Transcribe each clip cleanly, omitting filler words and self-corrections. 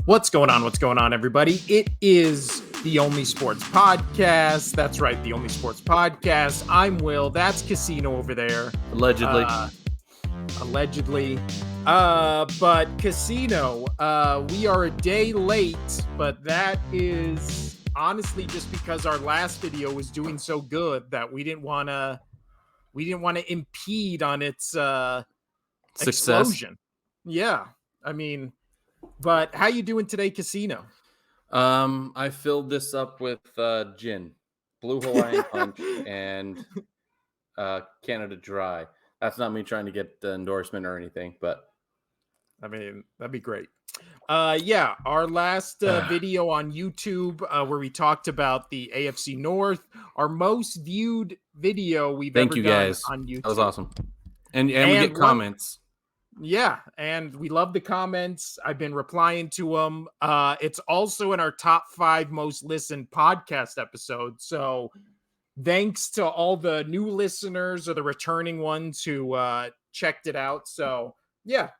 What's going on? What's going on, everybody? It is the Only Sports Podcast. That's right, the Only Sports Podcast. I'm Will. That's Casino over there. Allegedly. Allegedly. But Casino, we are a day late, but that is honestly just because our last video was doing so good that we didn't want to impede on its Success. explosion. Yeah. I mean, but how you doing today, Casino? I filled this up with gin, Blue Hawaiian Punch, and Canada Dry. That's not me trying to get the endorsement or anything, but I mean, that'd be great. Yeah, our last video on YouTube where we talked about the AFC North, our most viewed video we've ever done guys. on YouTube. That was awesome. And we get comments. Yeah, and we love the comments. I've been replying to them. It's also in our top 5 most listened podcast episodes. So thanks to all the new listeners or the returning ones who checked it out. So yeah,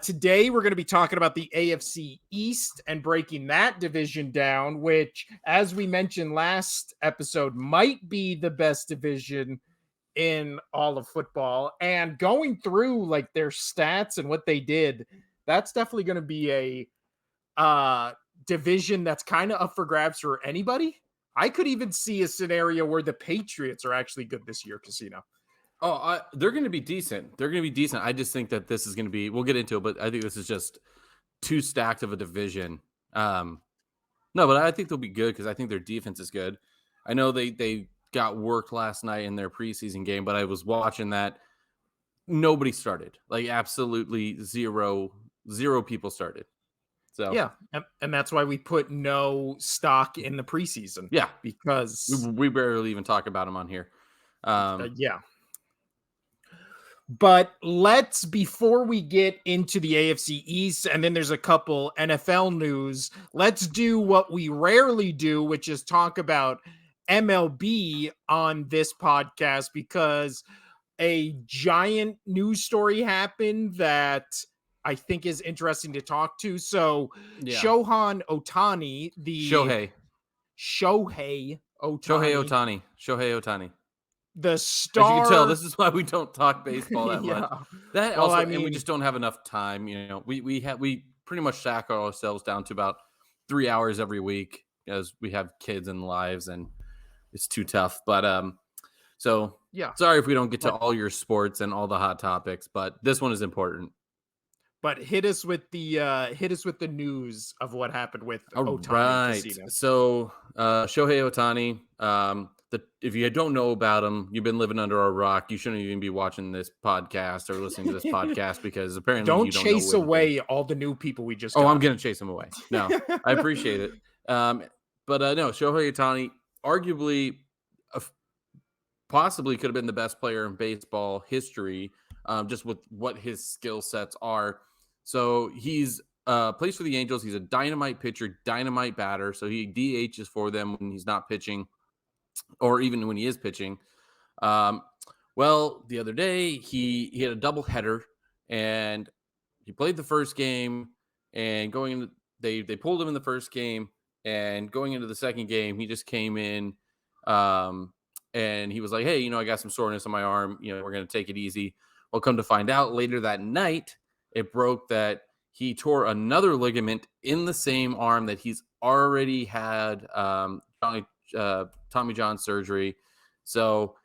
today we're going to be talking about the AFC East and breaking that division down, which, as we mentioned last episode, might be the best division in all of football. And going through like their stats and what they did, that's definitely going to be a division that's kind of up for grabs for anybody. I could even see a scenario where the Patriots are actually good this year, Casino. Oh, they're going to be decent. I just think that this is going to be, we'll get into it, but I think this is just too stacked of a division. No, but I think they'll be good because I think their defense is good. I know they got worked last night in their preseason game, but I was watching that. Nobody started. Like absolutely zero people started. So yeah, and that's why we put no stock in the preseason. Yeah, because we barely even talk about them on here. Yeah. But before we get into the AFC East, and then there's a couple NFL news, let's do what we rarely do, which is talk about MLB on this podcast, because a giant news story happened that I think is interesting to talk to. So Shohei Otani, Shohei Otani. The star. As you can tell, this is why we don't talk baseball that much. And we just don't have enough time. You know, we pretty much shackle ourselves down to about 3 hours every week because we have kids and lives, and it's too tough. But sorry if we don't get to all your sports and all the hot topics, but this one is important. But hit us with the news of what happened with Otani. Right. So Shohei Otani. If you don't know about him, you've been living under a rock. You shouldn't even be watching this podcast or listening to this podcast because apparently don't chase away all the new people we just. I'm going to chase them away. No, I appreciate it. No, Shohei Otani, arguably, possibly could have been the best player in baseball history, just with what his skill sets are. So he's plays for the Angels. He's a dynamite pitcher, dynamite batter. So he DHs for them when he's not pitching, or even when he is pitching. Well, the other day he had a doubleheader, and he played the first game. And going into they pulled him in the first game, and going into the second game, he just came in, and he was like, "Hey, I got some soreness on my arm. We're going to take it easy." Well, come to find out later that night, it broke that he tore another ligament in the same arm that he's already had Tommy John surgery. So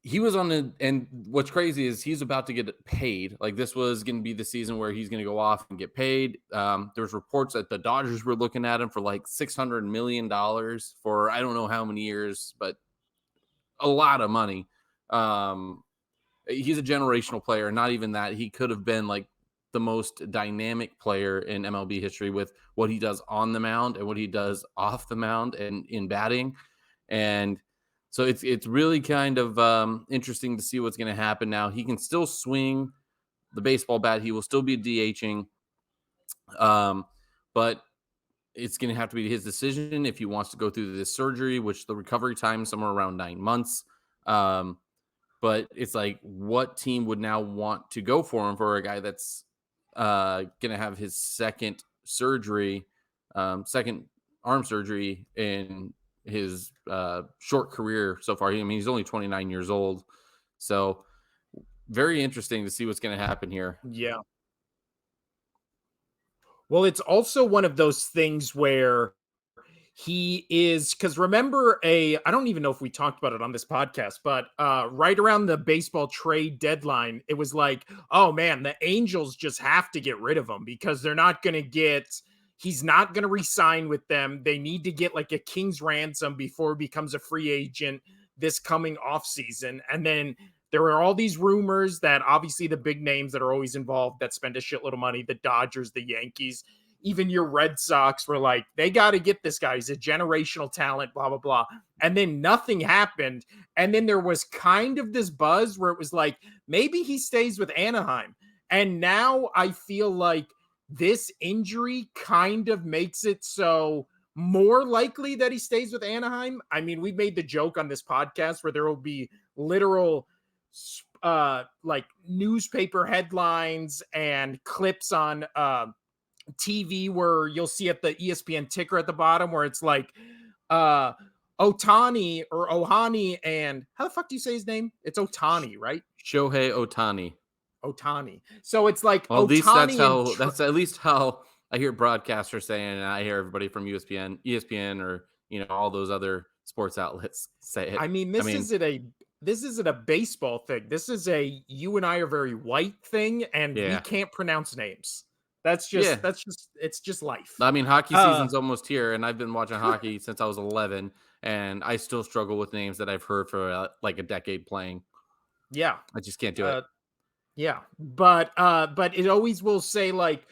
he was and what's crazy is he's about to get paid. Like this was going to be the season where he's going to go off and get paid. There's reports that the Dodgers were looking at him for like $600 million for I don't know how many years, but a lot of money. He's a generational player. Not even that. He could have been like the most dynamic player in MLB history with what he does on the mound and what he does off the mound and in batting. And so it's really kind of interesting to see what's going to happen now. He can still swing the baseball bat. He will still be DHing. But it's going to have to be his decision if he wants to go through this surgery, which the recovery time is somewhere around 9 months. But it's like, what team would now want to go for him for a guy that's going to have his second surgery, second arm surgery in his short career so far. I mean, he's only 29 years old. So very interesting to see what's going to happen here. Yeah. Well, it's also one of those things where he is, because remember, I don't even know if we talked about it on this podcast, but right around the baseball trade deadline, it was like, oh man, the Angels just have to get rid of him because they're not going to he's not going to re-sign with them. They need to get like a king's ransom before he becomes a free agent this coming offseason. And then there were all these rumors that obviously the big names that are always involved that spend a shitload of money, the Dodgers, the Yankees, even your Red Sox were like, they got to get this guy. He's a generational talent, blah, blah, blah. And then nothing happened. And then there was kind of this buzz where it was like, maybe he stays with Anaheim. And now I feel like this injury kind of makes it so more likely that he stays with Anaheim. I mean, we made the joke on this podcast where there will be literal like newspaper headlines and clips on TV where you'll see at the ESPN ticker at the bottom where it's like Otani or Ohani, and how the fuck do you say his name? It's Otani, right? Shohei Otani. Otani. So it's like well, at least Otani. that's at least how I hear broadcasters saying, and I hear everybody from ESPN, or all those other sports outlets say it. I mean, this isn't a baseball thing. This is a you and I are very white thing, and we can't pronounce names. That's just it's just life. I mean, hockey season's almost here, and I've been watching hockey since I was 11, and I still struggle with names that I've heard for like a decade playing. Yeah, I just can't do it. Yeah, but it always will say like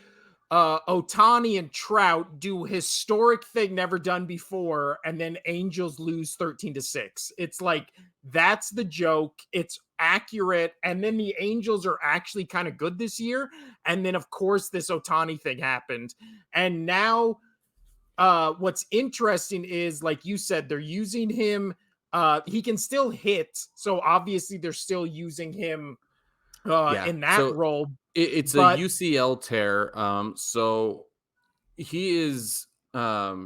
Otani and Trout do historic thing never done before, and then Angels lose 13-6. It's like that's the joke. It's accurate, and then the Angels are actually kind of good this year, and then of course this Otani thing happened, and now what's interesting is, like you said, they're using him. He can still hit, so obviously they're still using him in that role. It's a UCL tear. So he is a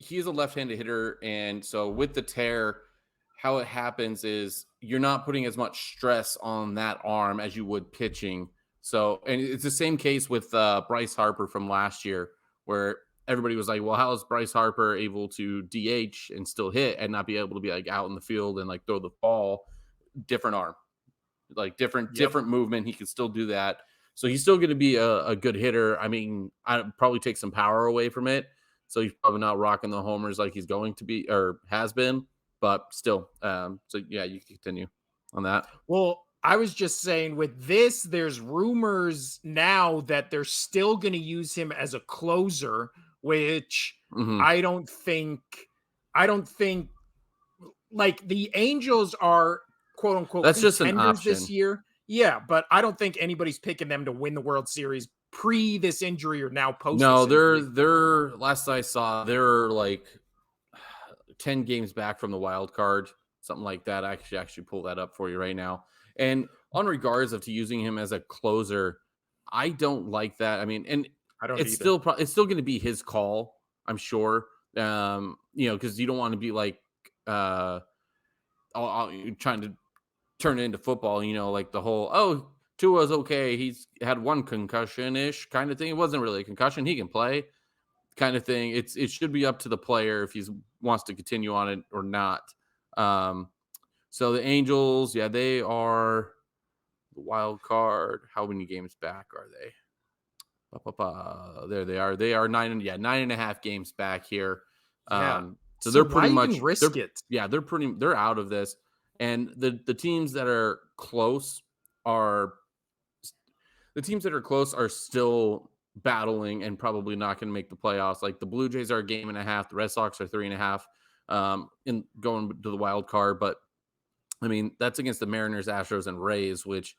left-handed hitter, and so with the tear, how it happens is you're not putting as much stress on that arm as you would pitching. So, and it's the same case with Bryce Harper from last year, where everybody was like, well, how is Bryce Harper able to DH and still hit and not be able to be like out in the field and like throw the ball? Different arm, like different movement. He can still do that. So he's still going to be a good hitter. I mean, I'd probably take some power away from it. So he's probably not rocking the homers like he's going to be or has been, but still. So yeah, you can continue on that. Well, I was just saying with this, there's rumors now that they're still going to use him as a closer, which I don't think like the Angels are quote unquote that's just an option this year. Yeah, but I don't think anybody's picking them to win the World Series pre this injury or now post. No, they're last I saw, they're like 10 games back from the wild card, something like that. I actually pull that up for you right now. And on regards of to using him as a closer, I don't like that. I mean, and I don't. It's still going to be his call, I'm sure. Because you don't want to be like trying to turn it into football. Like the whole Tua's okay. He's had one concussion-ish kind of thing. It wasn't really a concussion. He can play kind of thing. It should be up to the player if he wants to continue on it or not. So the Angels, they are the wild card. How many games back are they? There they are. They are 9.5 games back here. So they're pretty much risk it. Yeah, they're out of this. And the teams that are close are still battling and probably not going to make the playoffs. Like the Blue Jays are a game and a half. The Red Sox are 3.5 in going to the wild card. But I mean, that's against the Mariners, Astros, and Rays, which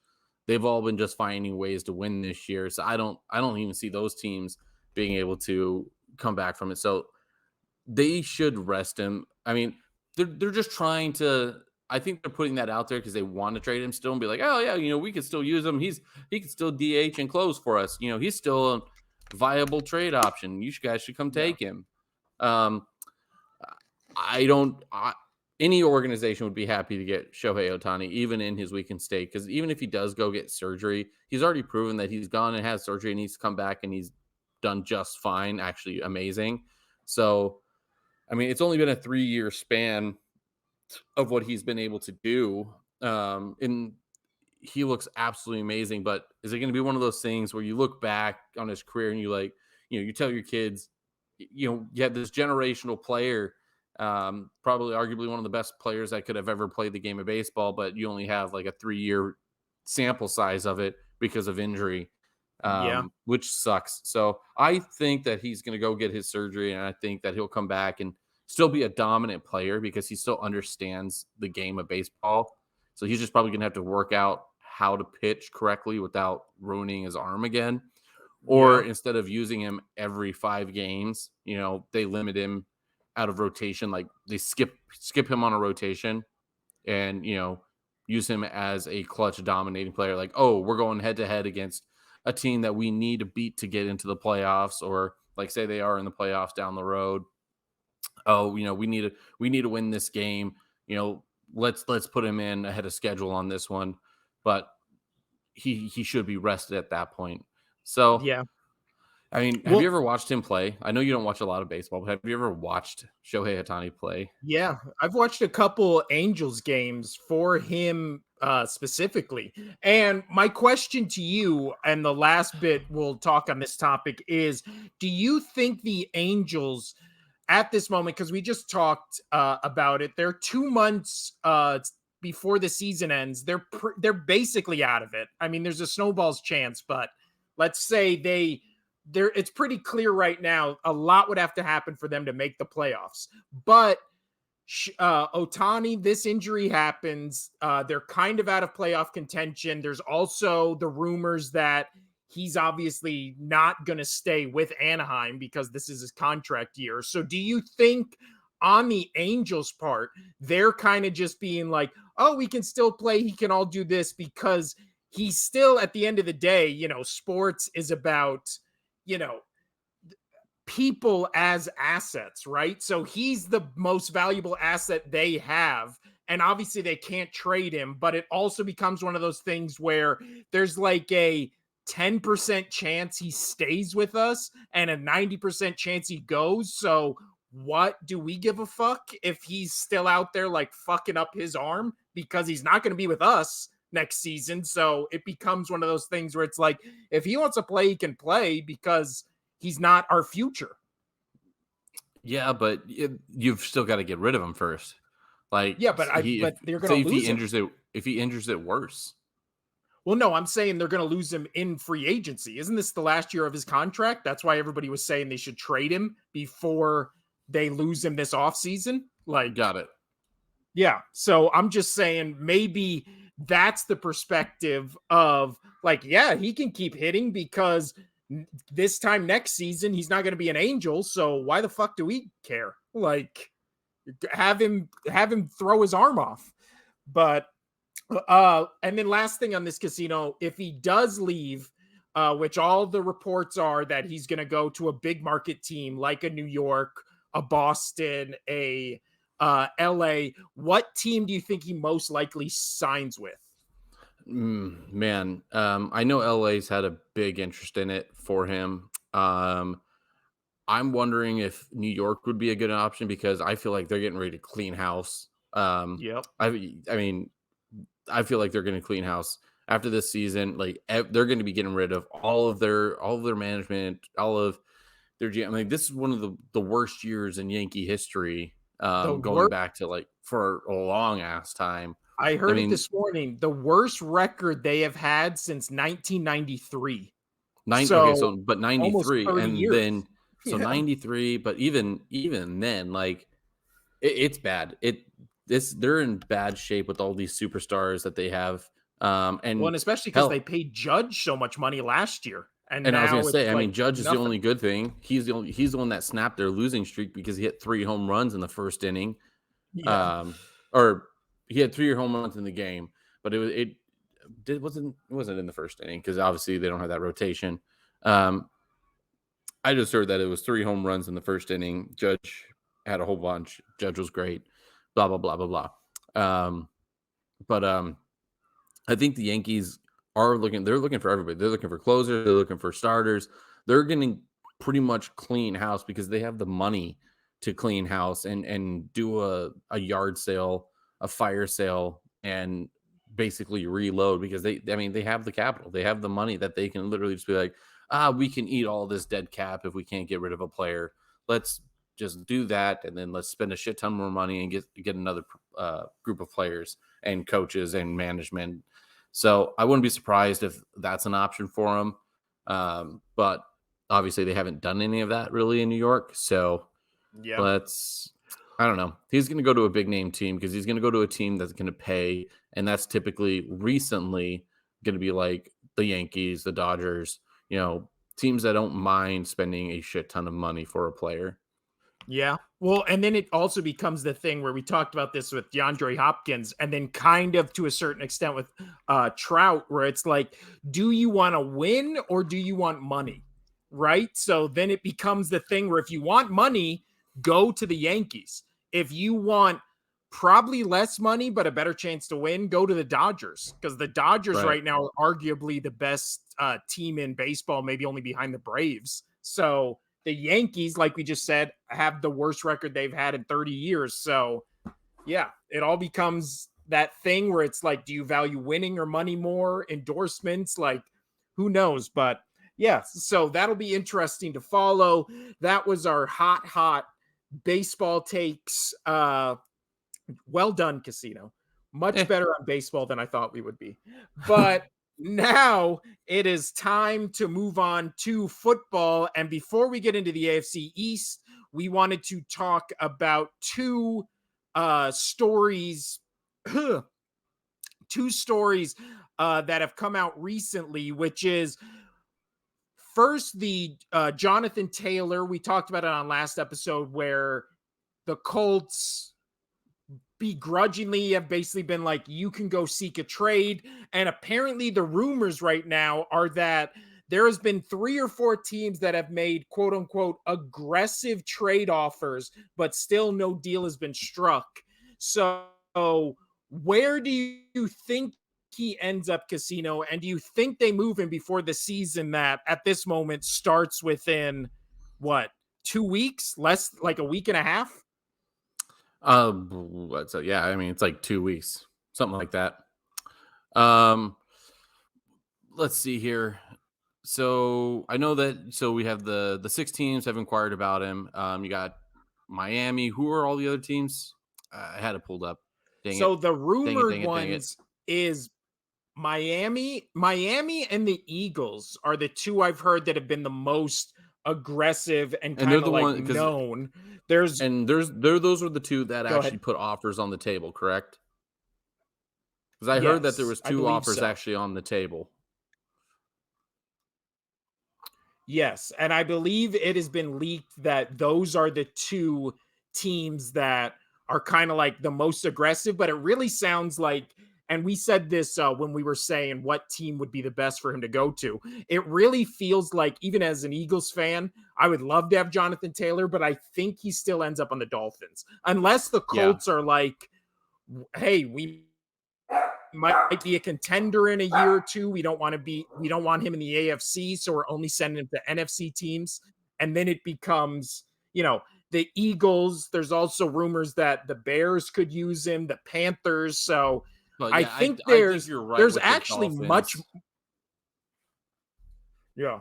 they've all been just finding ways to win this year. So I don't even see those teams being able to come back from it. So they should rest him. I mean, they're just trying to I think they're putting that out there because they want to trade him still and be like, oh yeah, we could still use him. He could still DH and close for us. He's still a viable trade option. You guys should come Yeah. take him. Um, I don't. Any organization would be happy to get Shohei Otani, even in his weakened state, because even if he does go get surgery, he's already proven that he's gone and has surgery and he's come back and he's done just fine, actually amazing. So, I mean, it's only been a 3-year span of what he's been able to do. And he looks absolutely amazing, but is it going to be one of those things where you look back on his career and you tell your kids, you had this generational player, probably arguably one of the best players that could have ever played the game of baseball, but you only have like a 3-year sample size of it because of injury, which sucks. So I think that he's going to go get his surgery, and I think that he'll come back and still be a dominant player because he still understands the game of baseball. So he's just probably going to have to work out how to pitch correctly without ruining his arm again. Or instead of using him every 5 games, they limit him out of rotation. Like they skip him on a rotation and, use him as a clutch dominating player. Like, oh, we're going head to head against a team that we need to beat to get into the playoffs, or like say they are in the playoffs down the road. Oh, we need to win this game. Let's put him in ahead of schedule on this one. But he should be rested at that point. So, Yeah. I mean, have you ever watched him play? I know you don't watch a lot of baseball, but have you ever watched Shohei Otani play? Yeah, I've watched a couple Angels games for him specifically. And my question to you, and the last bit we'll talk on this topic, is do you think the Angels at this moment, because we just talked about it, they're 2 months before the season ends, they're basically out of it. I mean, there's a snowball's chance, but let's say it's pretty clear right now a lot would have to happen for them to make the playoffs. But Otani, this injury happens. They're kind of out of playoff contention. There's also the rumors that he's obviously not going to stay with Anaheim because this is his contract year. So do you think on the Angels part, they're kind of just being like, oh, we can still play. He can all do this because he's still, at the end of the day, sports is about, people as assets, right? So he's the most valuable asset they have. And obviously they can't trade him, but it also becomes one of those things where there's like a 10% chance he stays with us and a 90% chance he goes. So what do we give a fuck if he's still out there like fucking up his arm, because he's not going to be with us next season. So it becomes one of those things where it's like, if he wants to play, he can play because he's not our future. Yeah, but you've still got to get rid of him first. Like, yeah, but they're going to lose him. If he injures it worse. Well, no, I'm saying they're going to lose him in free agency. Isn't this the last year of his contract? That's why everybody was saying they should trade him before they lose him this offseason. Like, got it. Yeah. So I'm just saying maybe that's the perspective of like, yeah, he can keep hitting because this time next season, he's not going to be an Angel. So why the fuck do we care? Like, have him throw his arm off. But, and then last thing on this casino, if he does leave, which all the reports are that he's going to go to a big market team like a New York, a Boston, a LA, what team do you think he most likely signs with? Man, I know LA's had a big interest in it for him. I'm wondering if New York would be a good option because I feel like they're getting ready to clean house. Yep. I mean, I feel like they're going to clean house after this season. Like they're going to be getting rid of all of their management, all of their GM. I mean, this is one of the worst years in Yankee history. Going back to like for a long ass time. I heard it this morning. The worst record they have had since 1993. But 93 and years. then 93. But even then, like it's bad. They're in bad shape with all these superstars that they have. And especially because they paid Judge so much money last year. And I was going to say, I mean, Judge is the only good thing. He's the one that snapped their losing streak because he hit 3 home runs in the first inning. Yeah. Or he had 3 home runs in the game, but it wasn't in the first inning because obviously they don't have that rotation. I just heard that it was 3 home runs in the first inning. Judge had a whole bunch. Judge was great. Blah blah blah blah blah. But I think the Yankees are looking. They're looking for everybody. They're looking for closers. They're looking for starters. They're getting pretty much clean house because they have the money to clean house and do a yard sale, a fire sale, and basically reload because they have the capital. They have the money that they can literally just be like, we can eat all this dead cap if we can't get rid of a player. Let's just do that, and then let's spend a shit ton more money and get another group of players and coaches and management. So I wouldn't be surprised if that's an option for him. But obviously they haven't done any of that really in New York. So yeah, I don't know. He's going to go to a big name team because he's going to go to a team that's going to pay. And that's typically recently going to be like the Yankees, the Dodgers, teams that don't mind spending a shit ton of money for a player. Yeah. Well, and then it also becomes the thing where we talked about this with DeAndre Hopkins and then kind of to a certain extent with Trout, where it's like, do you want to win or do you want money? Right. So then it becomes the thing where if you want money, go to the Yankees. If you want probably less money, but a better chance to win, go to the Dodgers because the Dodgers right now are arguably the best team in baseball, maybe only behind the Braves. So the Yankees, like we just said, have the worst record they've had in 30 years. So, yeah, it all becomes that thing where it's like, do you value winning or money more? Endorsements, like, who knows? But, yeah, so that'll be interesting to follow. That was our hot baseball takes. Well done, Casino. Much better on baseball than I thought we would be. But now it is time to move on to football. And before we get into the AFC East, we wanted to talk about two stories. Two stories that have come out recently, which is first the Jonathan Taylor. We talked about it on last episode where the Colts begrudgingly have basically been like, you can go seek a trade. And apparently the rumors right now are that there has been 3 or 4 teams that have made quote unquote aggressive trade offers, but still no deal has been struck. So where do you think he ends up, Casino? And do you think they move him before the season that at this moment starts within 2 weeks, less like a week and a half? So yeah, it's like 2 weeks, something like that. Let's see here. So I know that. So we have the 6 teams have inquired about him. You got Miami. Who are all the other teams? I had it pulled up. The rumored ones is Miami, and the Eagles are the 2 I've heard that have been the most aggressive and kind of like known. Those are the 2 that actually put offers on the table, correct? Because I heard that there was 2 offers actually on the table. Yes, and I believe it has been leaked that those are the 2 teams that are kind of like the most aggressive, but it really sounds like, and we said this when we were saying what team would be the best for him to go to. It really feels like, even as an Eagles fan, I would love to have Jonathan Taylor, but I think he still ends up on the Dolphins. Unless the Colts are like, hey, we might be a contender in a year or 2. We don't want him in the AFC, so we're only sending him to NFC teams. And then it becomes, the Eagles. There's also rumors that the Bears could use him, the Panthers. So I think there's actually much. Yeah.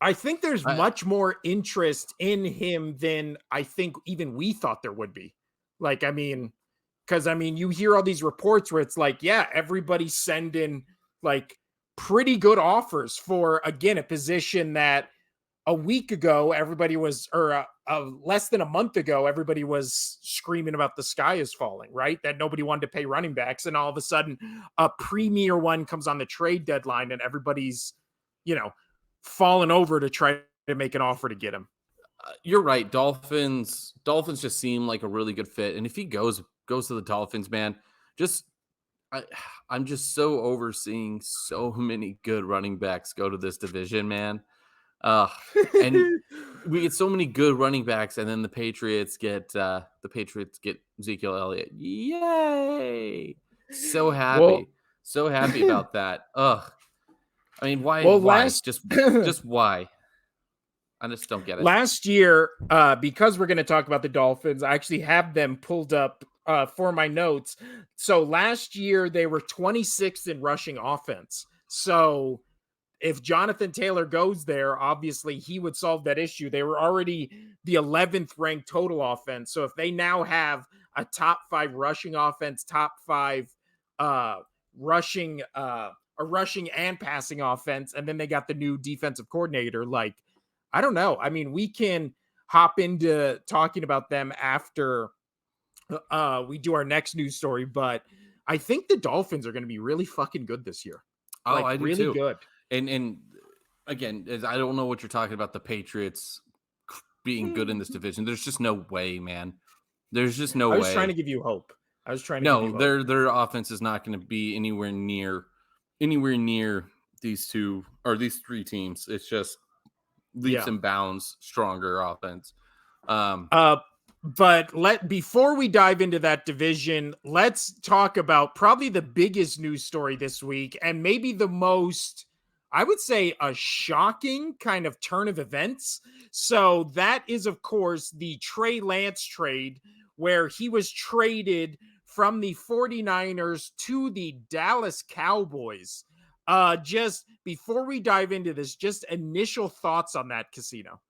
I think there's much more interest in him than I think even we thought there would be. Because you hear all these reports where it's like, yeah, everybody's sending like pretty good offers for, again, a position that a week ago everybody was, or less than a month ago, everybody was screaming about the sky is falling, right? That nobody wanted to pay running backs. And all of a sudden a premier one comes on the trade deadline and everybody's, falling over to try to make an offer to get him. You're right. Dolphins just seem like a really good fit. And if he goes to the Dolphins, man, just I'm just so overseeing so many good running backs go to this division, man. Uh, and we get so many good running backs, and then the Patriots get Ezekiel Elliott. Yay! So Well, happy, so happy about that. Ugh. I mean, why? well, Why? last Just why? I just don't get it. last year, because we're going to talk about the Dolphins, I actually have them pulled up for my notes. So last year they were 26th in rushing offense. So if Jonathan Taylor goes there, obviously he would solve that issue. They were already the 11th ranked total offense. So if they now have a top 5 rushing offense, top 5 rushing a rushing and passing offense, and then they got the new defensive coordinator, like, I don't know. I mean, we can hop into talking about them after we do our next news story, but I think the Dolphins are going to be really fucking good this year. Oh, Like, I do really too. good. And again, I don't know what you're talking about the Patriots being good in this division. There's just no way, man. There's just no I was trying to way. give you hope. I was trying to give No, you hope. their offense is not going to be anywhere near these two or these three teams. It's just leaps Yeah. and bounds stronger offense. Um, But before we dive into that division, let's talk about probably the biggest news story this week, and maybe the most, I would say, a shocking kind of turn of events. So that is, of course, the Trey Lance trade, where he was traded from the 49ers to the Dallas Cowboys. Just before we dive into this, just initial thoughts on that, Casino.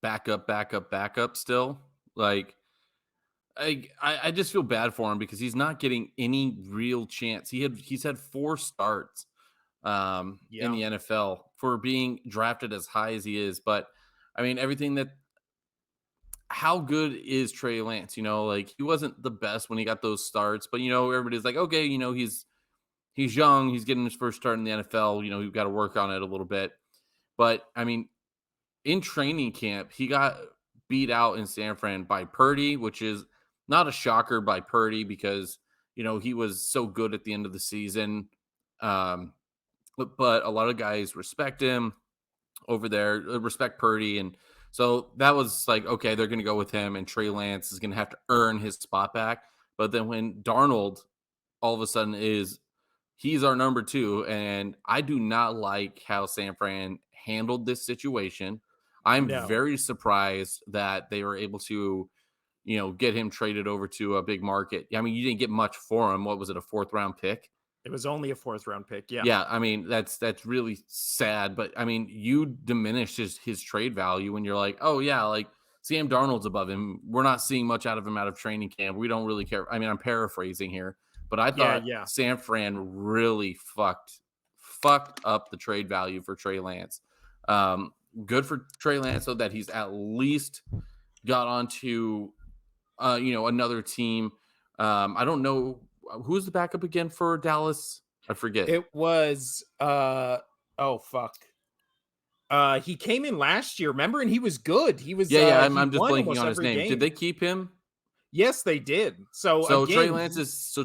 backup still. Like I just feel bad for him because he's not getting any real chance. He's had 4 starts in Yeah. the NFL for being drafted as high as he is. But I mean, how good is Trey Lance? Like he wasn't the best when he got those starts, but everybody's like, okay, he's young, he's getting his first start in the NFL. You've got to work on it a little bit. But I mean, in training camp, he got beat out in San Fran by Purdy, which is not a shocker by Purdy because, he was so good at the end of the season. But a lot of guys respect him over there, respect Purdy. And so that was like, okay, they're going to go with him, and Trey Lance is going to have to earn his spot back. But then when Darnold all of a sudden he's our number 2, and I do not like how San Fran handled this situation. I'm No. very surprised that they were able to, get him traded over to a big market. I mean, you didn't get much for him. What was it, a 4th round pick? It was only a 4th round pick. Yeah. Yeah, I mean, that's really sad, but I mean, you diminish his trade value when you're like, "Oh yeah, like Sam Darnold's above him. We're not seeing much out of him out of training camp. We don't really care." I mean, I'm paraphrasing here, but I Yeah. thought Yeah. San Fran really fucked up the trade value for Trey Lance. Good for Trey Lance so that he's at least got onto another team. I don't know who's the backup again for Dallas. I forget. It was oh fuck. He came in last year, remember, and he was good. He was Yeah. he I'm just won blanking almost on his every name. Did game. they keep him? Yes, they did. So So Trey again, Lance is still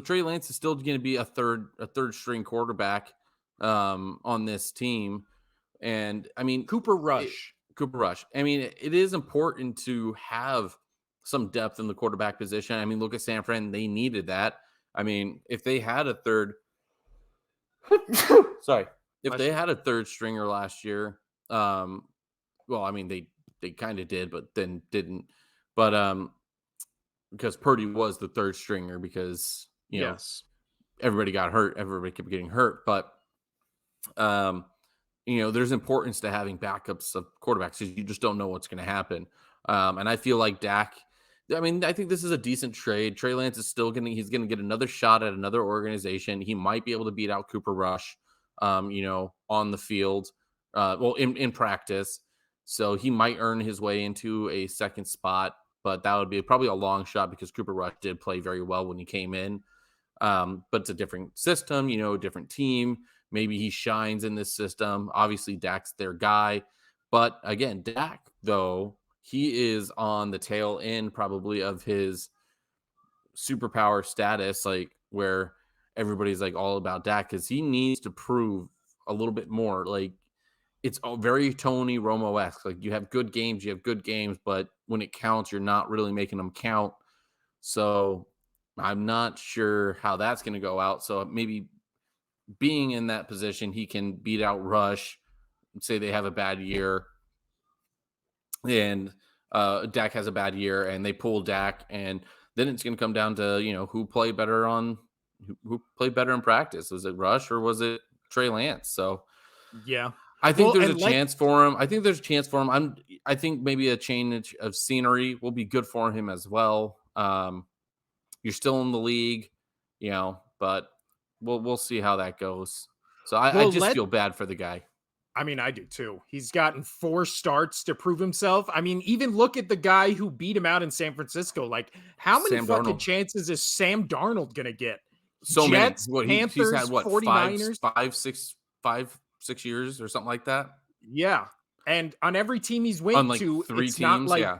going to be a third string quarterback on this team, and I mean Cooper Rush. Cooper Rush. I mean, it is important to have some depth in the quarterback position. I mean, look at San Fran; they needed that. I mean, if they had a third, sorry, if they had a third stringer last year, well, I mean they kind of did, but then didn't. But because Purdy was the third stringer because Yes. everybody got hurt, everybody kept getting hurt. But there's importance to having backups of quarterbacks because you just don't know what's going to happen. And I feel like Dak. I mean, I think this is a decent trade. Trey Lance is still he's gonna get another shot at another organization. He might be able to beat out Cooper Rush, on the field, well, in practice. So he might earn his way into a second spot, but that would be probably a long shot because Cooper Rush did play very well when he came in. But it's a different system, a different team. Maybe he shines in this system. Obviously, Dak's their guy. But again, Dak, though, he is on the tail end probably of his superpower status, like where everybody's like all about Dak, because he needs to prove a little bit more. Like it's all very Tony Romo-esque. Like you have good games, but when it counts, you're not really making them count. So I'm not sure how that's going to go out. So maybe being in that position, he can beat out Rush, say they have a bad year, and Dak has a bad year, and they pull Dak, and then it's going to come down to who played better in practice. Was it Rush or was it Trey Lance? So Yeah. I think Well, there's a and like, chance for him. I think maybe a change of scenery will be good for him as well. You're still in the league, but we'll see how that goes. So I well, just feel bad for the guy. I mean, I do too. He's gotten 4 starts to prove himself. I mean, even look at the guy who beat him out in San Francisco. Like, how many Sam fucking Darnold. chances is Sam Darnold gonna get? So many. Jets, What he's had Panthers, what 49ers. 5-6 years or something like that Yeah. And on every team he's on went like to, 3 it's not teams. like, Yeah.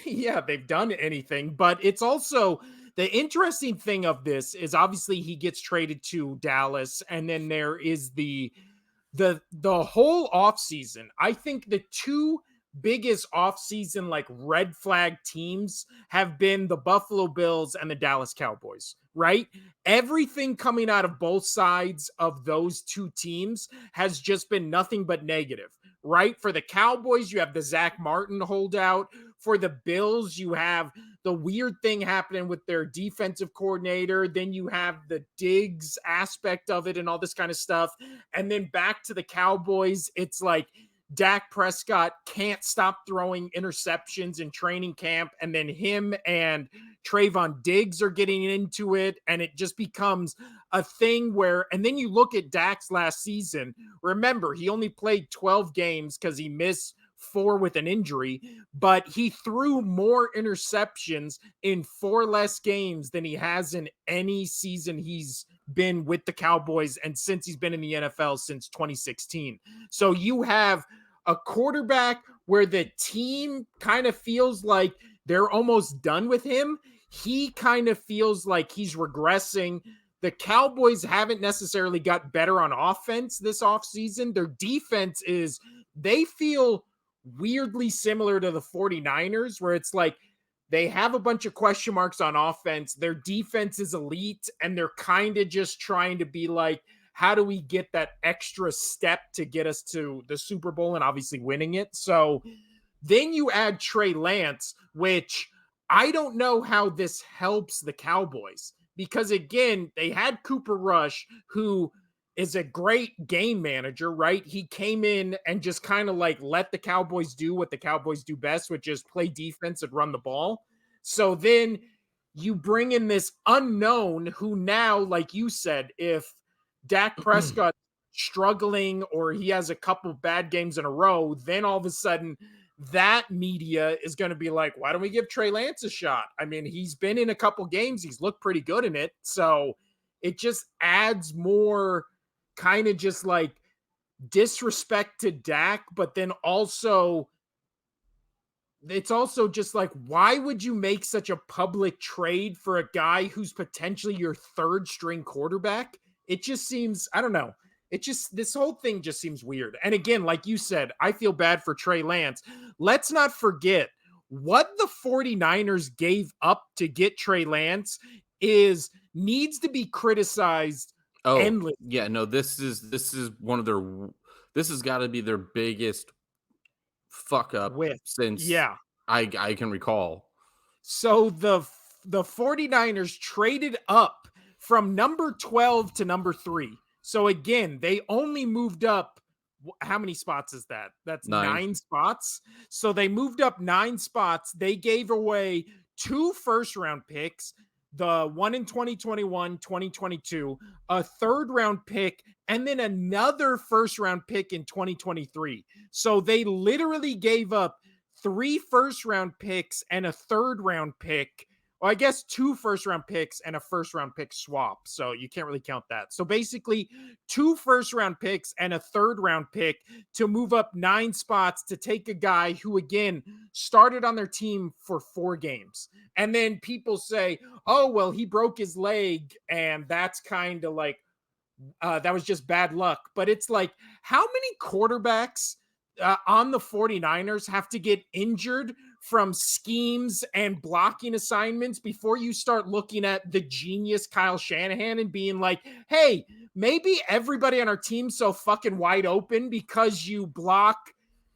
yeah, they've done anything. But it's also the interesting thing of this is obviously he gets traded to Dallas, and then there is the whole offseason. I think the 2 biggest offseason like red flag teams have been the Buffalo Bills and the Dallas Cowboys, right? Everything coming out of both sides of those 2 teams has just been nothing but negative, right? For the Cowboys, you have the Zach Martin holdout. For the Bills, you have the weird thing happening with their defensive coordinator. Then you have the Diggs aspect of it and all this kind of stuff. And then back to the Cowboys, it's like Dak Prescott can't stop throwing interceptions in training camp. And then him and Trayvon Diggs are getting into it. And it just becomes a thing where, and then you look at Dak's last season. Remember, he only played 12 games because he missed 4 with an injury, but he threw more interceptions in 4 less games than he has in any season he's been with the Cowboys and since he's been in the NFL since 2016. So you have a quarterback where the team kind of feels like they're almost done with him. He kind of feels like he's regressing. The Cowboys haven't necessarily got better on offense this offseason. Their defense is, they feel weirdly similar to the 49ers, where it's like they have a bunch of question marks on offense. Their defense is elite, and they're kind of just trying to be like, how do we get that extra step to get us to the Super Bowl and obviously winning it? So then you add Trey Lance, which I don't know how this helps the Cowboys, because again, they had Cooper Rush, who is a great game manager, right? He came in and just kind of like let the Cowboys do what the Cowboys do best, which is play defense and run the ball. So then you bring in this unknown who now, like you said, if Dak Prescott struggling or he has a couple bad games in a row, then all of a sudden that media is going to be like, why don't we give Trey Lance a shot? I mean, he's been in a couple games. He's looked pretty good in it. So it just adds more kind of just like disrespect to Dak, but then also it's also just like, why would you make such a public trade for a guy who's potentially your 3rd string quarterback? It just seems, I don't know. It just, this whole thing just seems weird. And again, like you said, I feel bad for Trey Lance. Let's not forget what the 49ers gave up to get Trey Lance needs to be criticized endlessly. Yeah, no, this is one of their, this has got to be their biggest fuck up since I can recall. So the 49ers traded up from number 12 to number 3. So again, they only moved up. How many spots is that? That's 9 spots. So they moved up 9 spots. They gave away 2 first-round picks, the one in 2021, 2022, a 3rd-round pick, and then another first-round pick in 2023. So they literally gave up 3 first-round picks and a 3rd-round pick well, I guess 2 first-round picks and a first-round pick swap, so you can't really count that. So basically, 2 first-round picks and a third-round pick to move up 9 spots to take a guy who, again, started on their team for 4 games. And then people say, "Oh, well, he broke his leg, and that's kinda like, that was just bad luck." But it's like, how many quarterbacks on the 49ers have to get injured from schemes and blocking assignments before you start looking at the genius Kyle Shanahan and being like, hey, maybe everybody on our team's so fucking wide open because you block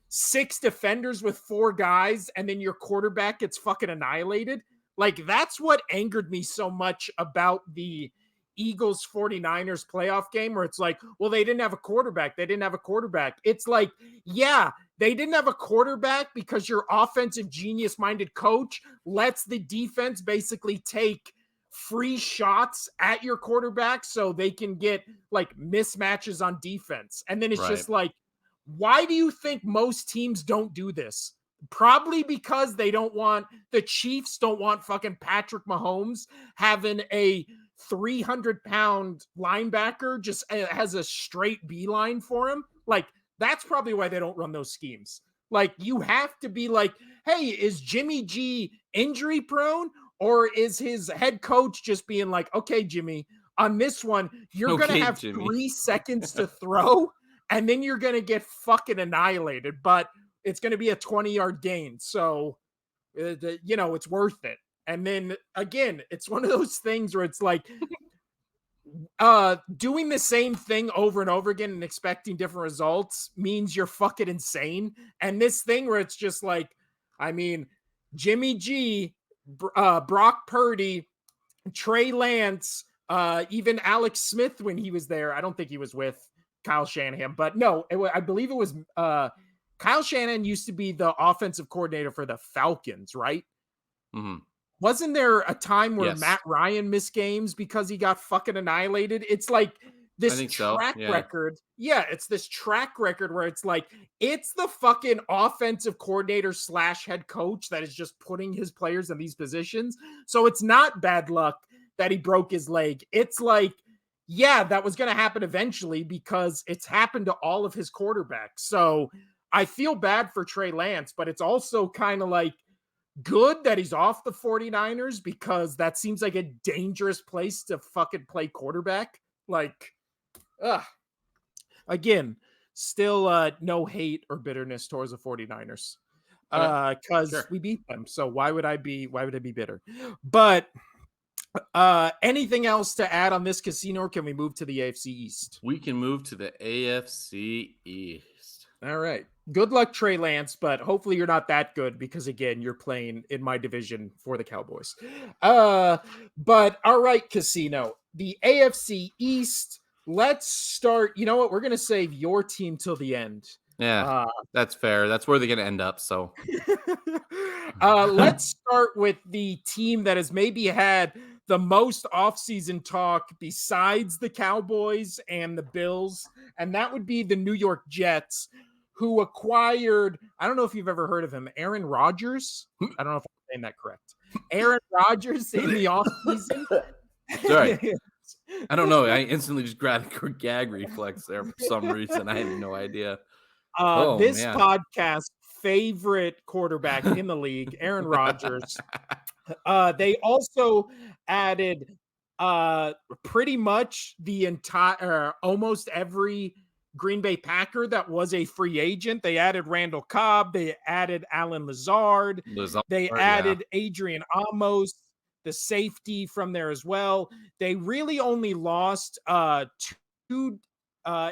6 defenders with 4 guys and then your quarterback gets fucking annihilated? Like, that's what angered me so much about the Eagles 49ers playoff game, where it's like, well, they didn't have a quarterback. They didn't have a quarterback. It's like, yeah, they didn't have a quarterback because your offensive genius minded coach lets the defense basically take free shots at your quarterback so they can get like mismatches on defense. And then it's Right. just like, why do you think most teams don't do this? Probably because the Chiefs don't want fucking Patrick Mahomes having a 300-pound linebacker just has a straight beeline for him. Like, that's probably why they don't run those schemes. Like, you have to be like, hey, is Jimmy G injury prone? Or is his head coach just being like, okay, Jimmy, on this one, you're going to have Jimmy. 3 seconds to throw, and then you're going to get fucking annihilated, but it's going to be a 20-yard gain. So, it's worth it. And then again, it's one of those things where it's like doing the same thing over and over again and expecting different results means you're fucking insane. And this thing where it's just like, I mean, Jimmy G, Brock Purdy, Trey Lance, even Alex Smith when he was there. I don't think he was with Kyle Shanahan, but no, I believe it was Kyle Shanahan used to be the offensive coordinator for the Falcons, right? Mm-hmm. Wasn't there a time where Yes. Matt Ryan missed games because he got fucking annihilated? It's like this track record. Yeah, it's this track record where it's like, it's the fucking offensive coordinator / head coach that is just putting his players in these positions. So it's not bad luck that he broke his leg. It's like, yeah, that was going to happen eventually because it's happened to all of his quarterbacks. So I feel bad for Trey Lance, but it's also kind of like, good that he's off the 49ers because that seems like a dangerous place to fucking play quarterback. Like, again, still no hate or bitterness towards the 49ers because we beat them. So why would I be bitter? But anything else to add on this casino, or can we move to the AFC East? We can move to the AFC East. All right. Good luck, Trey Lance, but hopefully you're not that good because, again, you're playing in my division for the Cowboys. But all right, casino. The AFC East, let's start. You know what? We're going to save your team till the end. Yeah, that's fair. That's where they're going to end up, so. Let's start with the team that has maybe had the most offseason talk besides the Cowboys and the Bills, and that would be the New York Jets, who acquired, I don't know if you've ever heard of him, Aaron Rodgers. I don't know if I'm saying that correct. Aaron Rodgers in the offseason. Sorry. I don't know. I instantly just grabbed a gag reflex there for some reason. I have no idea. This podcast favorite quarterback in the league, Aaron Rodgers. They also added pretty much the entire, almost every Green Bay Packer that was a free agent. They added Randall Cobb. They added Alan Lazard. They added Adrian Amos, the safety from there as well. They really only lost 2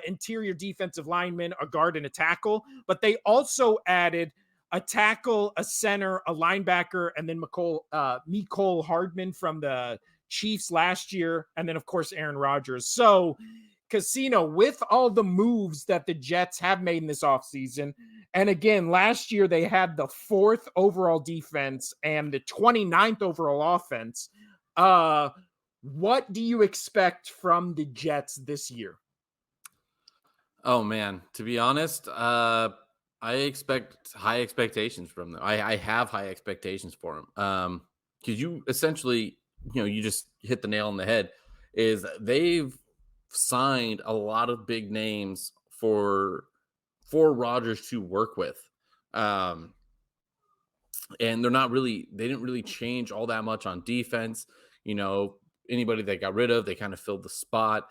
interior defensive linemen, a guard and a tackle, but they also added a tackle, a center, a linebacker, and then Mecole Hardman from the Chiefs last year, and then, of course, Aaron Rodgers. So, casino, with all the moves that the Jets have made in this offseason, and again, last year they had the 4th overall defense and the 29th overall offense. What do you expect from the Jets this year? Oh, man. To be honest, I expect high expectations from them. I have high expectations for them. because you essentially, you just hit the nail on the head, is they've signed a lot of big names for Rodgers to work with. Um, and they didn't really change all that much on defense. You know, anybody they got rid of, they kind of filled the spot.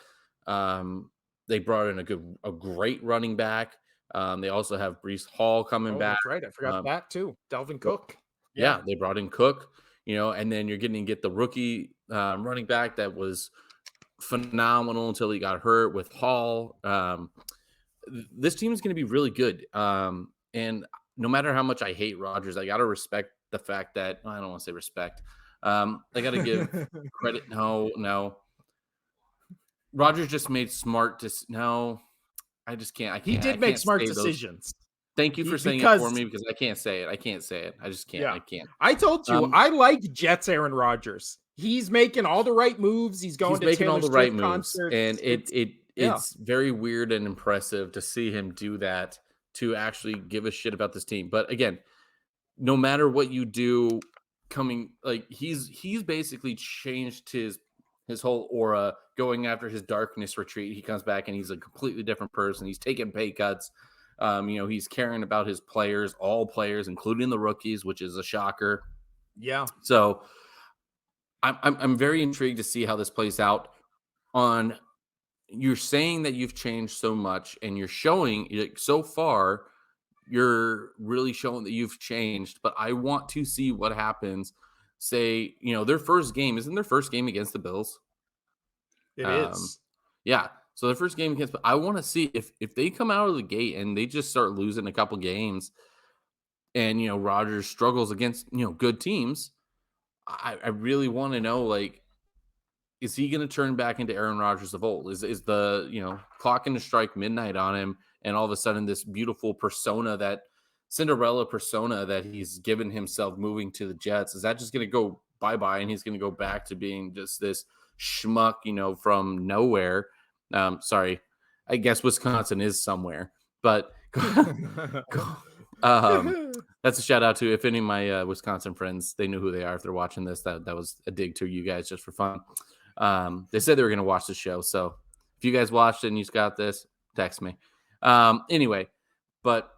Um, they brought in a great running back. They also have Brees Hall coming Oh, back. that's right. I forgot Um, that too. Delvin Yep. Cook. Yeah. Yeah, they brought in Cook, and then you're getting get the rookie running back that was phenomenal until he got hurt with Hall. This team is going to be really good. And no matter how much I hate Rodgers, I got to respect the fact that I don't want to say respect. I got to give credit. No. Rodgers just made smart. No, I just can't. He did I make can't smart say those. decisions. Thank you for saying it for Because me because I can't say it. I can't say it. I just can't. yeah, I can't. I told you Um, I like Jets Aaron Rodgers. He's making all the right moves. He's going he's to making all Taylor the right Swift moves, and concerts. Yeah, it's very weird and impressive to see him do that, to actually give a shit about this team. But again, no matter what you do, coming like he's basically changed his whole aura, going after his darkness retreat. He comes back and he's a completely different person. He's taking pay cuts. He's caring about his players, all players, including the rookies, which is a shocker. yeah. So I'm very intrigued to see how this plays out. On You're saying that you've changed so much, and you're showing, like, so far you're really showing that you've changed. But I want to see what happens. Say, their first game isn't their first game against the Bills. It Um, is. yeah. So their first game against, but I want to see if they come out of the gate and they just start losing a couple games, and Rodgers struggles against good teams. I really want to know, like, is he going to turn back into Aaron Rodgers of old? Is the clock going to strike midnight on him, and all of a sudden this beautiful persona, that Cinderella persona that he's given himself moving to the Jets, is that just going to go bye bye, and he's going to go back to being just this schmuck, from nowhere? Sorry, I guess Wisconsin is somewhere, but that's a shout out to, if any of my Wisconsin friends, they know who they are if they're watching this. That was a dig to you guys just for fun. They said they were going to watch the show. So if you guys watched it and you got this, text me. Anyway, but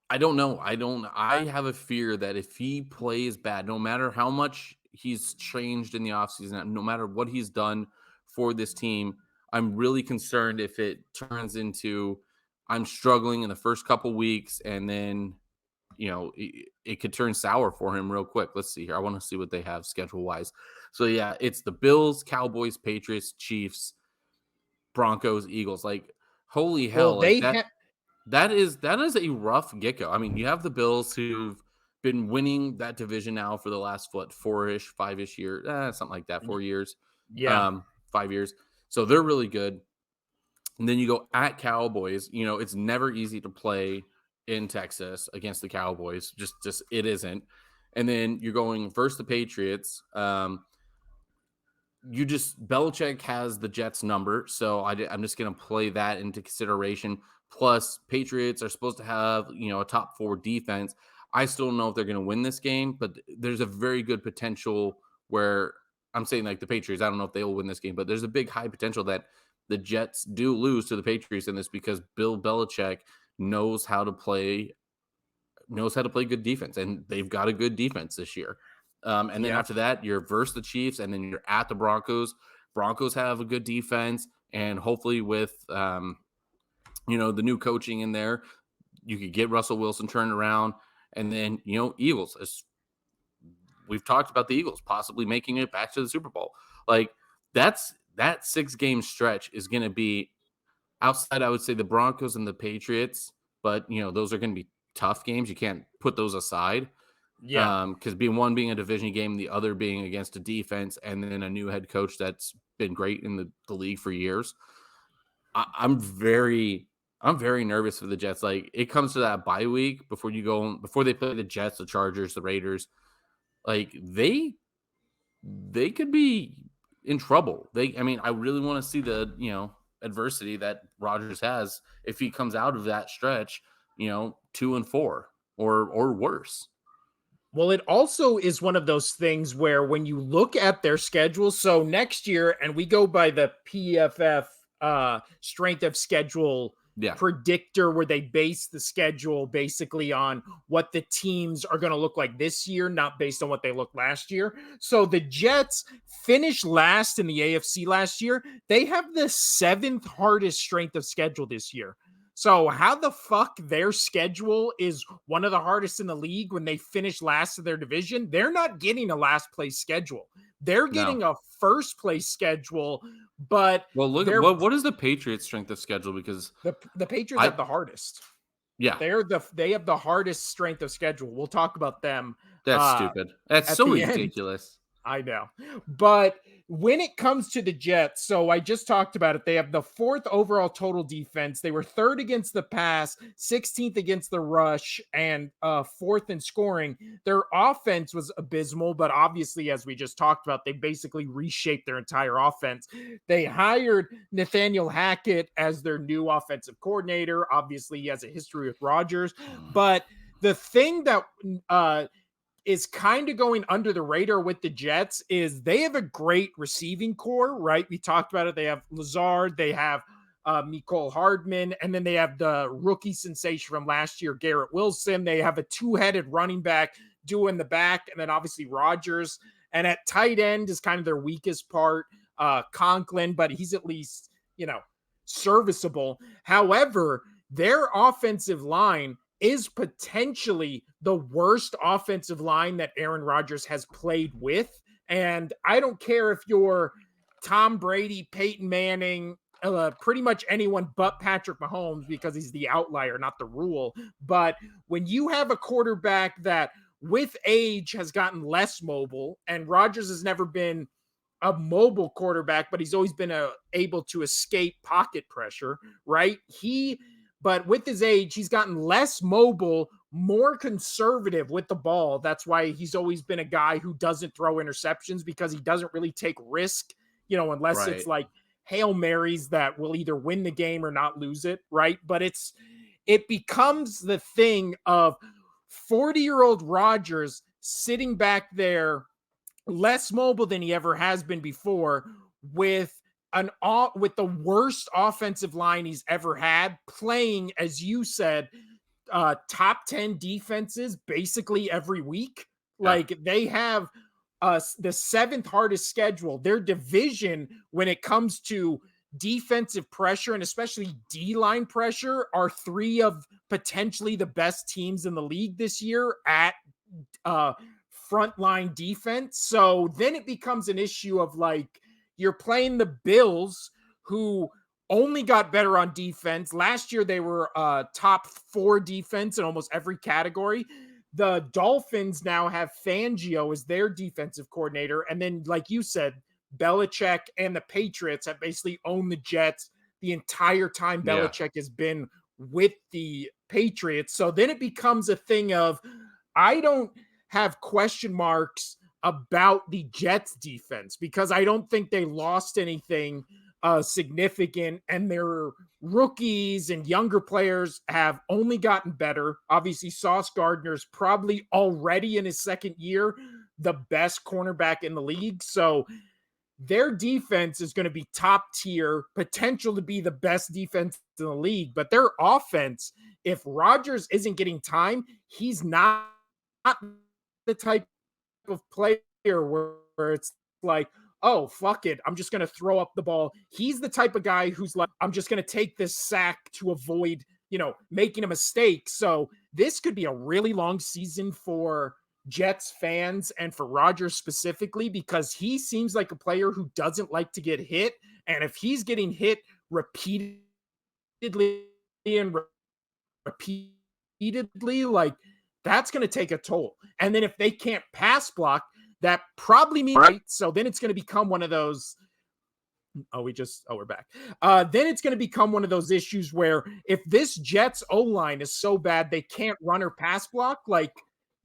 I don't know. I have a fear that if he plays bad, no matter how much he's changed in the offseason, no matter what he's done for this team, I'm really concerned if it turns into, I'm struggling in the first couple weeks, and then it could turn sour for him real quick. Let's see here. I want to see what they have schedule wise. So yeah, it's the Bills, Cowboys, Patriots, Chiefs, Broncos, Eagles. Like, holy Well, hell, like that is a rough get-go. I mean, you have the Bills, who've been winning that division now for the last 4-ish, 5-ish years, something like that, 4 years, yeah. 5 years. So they're really good. And then you go at Cowboys. It's never easy to play in Texas against the Cowboys. Just it isn't. And then you're going versus the Patriots. Belichick has the Jets number, so I'm just going to play that into consideration. Plus, Patriots are supposed to have a top 4 defense. I still don't know if they're going to win this game, but there's a very good potential where I'm saying, like, the Patriots, I don't know if they will win this game, but there's a big high potential that the Jets do lose to the Patriots in this, because Bill Belichick knows how to play good defense, and they've got a good defense this year. And then after that, you're versus the Chiefs, and then you're at the Broncos. Broncos have a good defense, and hopefully with the new coaching in there, you could get Russell Wilson turned around. And then Eagles. We've talked about the Eagles possibly making it back to the Super Bowl. Like, that 6-game stretch is going to be outside, I would say, the Broncos and the Patriots, but those are going to be tough games. You can't put those aside. Yeah. Because one being a division game, the other being against a defense, and then a new head coach that's been great in the league for years. I'm very nervous for the Jets. Like, it comes to that bye week before they play the Jets, the Chargers, the Raiders. Like, they could be in trouble. I really want to see the adversity that Rodgers has if he comes out of that stretch 2-4 or worse. Well, it also is one of those things where when you look at their schedule, so next year, and we go by the PFF strength of schedule Yeah. predictor, where they base the schedule basically on what the teams are going to look like this year, not based on what they looked last year. So the Jets finished last in the AFC last year. They have the 7th hardest strength of schedule this year. So how the fuck their schedule is one of the hardest in the league when they finish last of their division? They're not getting a last place schedule. They're No. getting a first place schedule, but Well, look at they're what is the Patriots' strength of schedule? Because the Patriots I have the hardest. yeah, They have the hardest strength of schedule. We'll talk about them that's stupid. That's at so the end. ridiculous. I know. But when it comes to the Jets, so I just talked about it. They have the 4th overall total defense. They were 3rd against the pass, 16th against the rush, and 4th in scoring. Their offense was abysmal, but obviously, as we just talked about, they basically reshaped their entire offense. They hired Nathaniel Hackett as their new offensive coordinator. Obviously, he has a history with Rodgers. But the thing that is kind of going under the radar with the Jets is they have a great receiving core, right? We talked about it. They have Lazard, they have Mecole Hardman, and then they have the rookie sensation from last year, Garrett Wilson. They have a 2-headed running back doing the back, and then obviously Rodgers. And at tight end is kind of their weakest part, Conklin, but he's at least, serviceable. However, their offensive line is potentially the worst offensive line that Aaron Rodgers has played with. And I don't care if you're Tom Brady, Peyton Manning, pretty much anyone but Patrick Mahomes, because he's the outlier, not the rule. But when you have a quarterback that with age has gotten less mobile, and Rodgers has never been a mobile quarterback, but he's always been able to escape pocket pressure, right? But with his age, he's gotten less mobile, more conservative with the ball. That's why he's always been a guy who doesn't throw interceptions, because he doesn't really take risk, unless Right. it's like Hail Marys that will either win the game or not lose it, right? But it becomes the thing of 40-year-old Rodgers sitting back there, less mobile than he ever has been before, with the worst offensive line he's ever had, playing, as you said, top 10 defenses basically every week. Yeah. Like, they have the 7th hardest schedule. Their division, when it comes to defensive pressure and especially D-line pressure, are 3 of potentially the best teams in the league this year at frontline defense. So then it becomes an issue of like, you're playing the Bills, who only got better on defense. Last year, they were top 4 defense in almost every category. The Dolphins now have Fangio as their defensive coordinator. And then, like you said, Belichick and the Patriots have basically owned the Jets the entire time Belichick has been with the Patriots. So then it becomes a thing of, I don't have question marks about the Jets defense, because I don't think they lost anything significant, and their rookies and younger players have only gotten better. Obviously, Sauce Gardner's probably already in his 2nd year the best cornerback in the league. So their defense is going to be top tier, potential to be the best defense in the league. But their offense, if Rodgers isn't getting time, he's not the type of player where it's like, oh, fuck it, I'm just going to throw up the ball. He's the type of guy who's like, I'm just going to take this sack to avoid, making a mistake. So this could be a really long season for Jets fans and for Rodgers specifically, because he seems like a player who doesn't like to get hit. And if he's getting hit repeatedly and repeatedly, like, that's going to take a toll. And then if they can't pass block, that probably means, right? So then it's going to become one of those. We're back. Then it's going to become one of those issues where if this Jets O-line is so bad they can't run or pass block, like,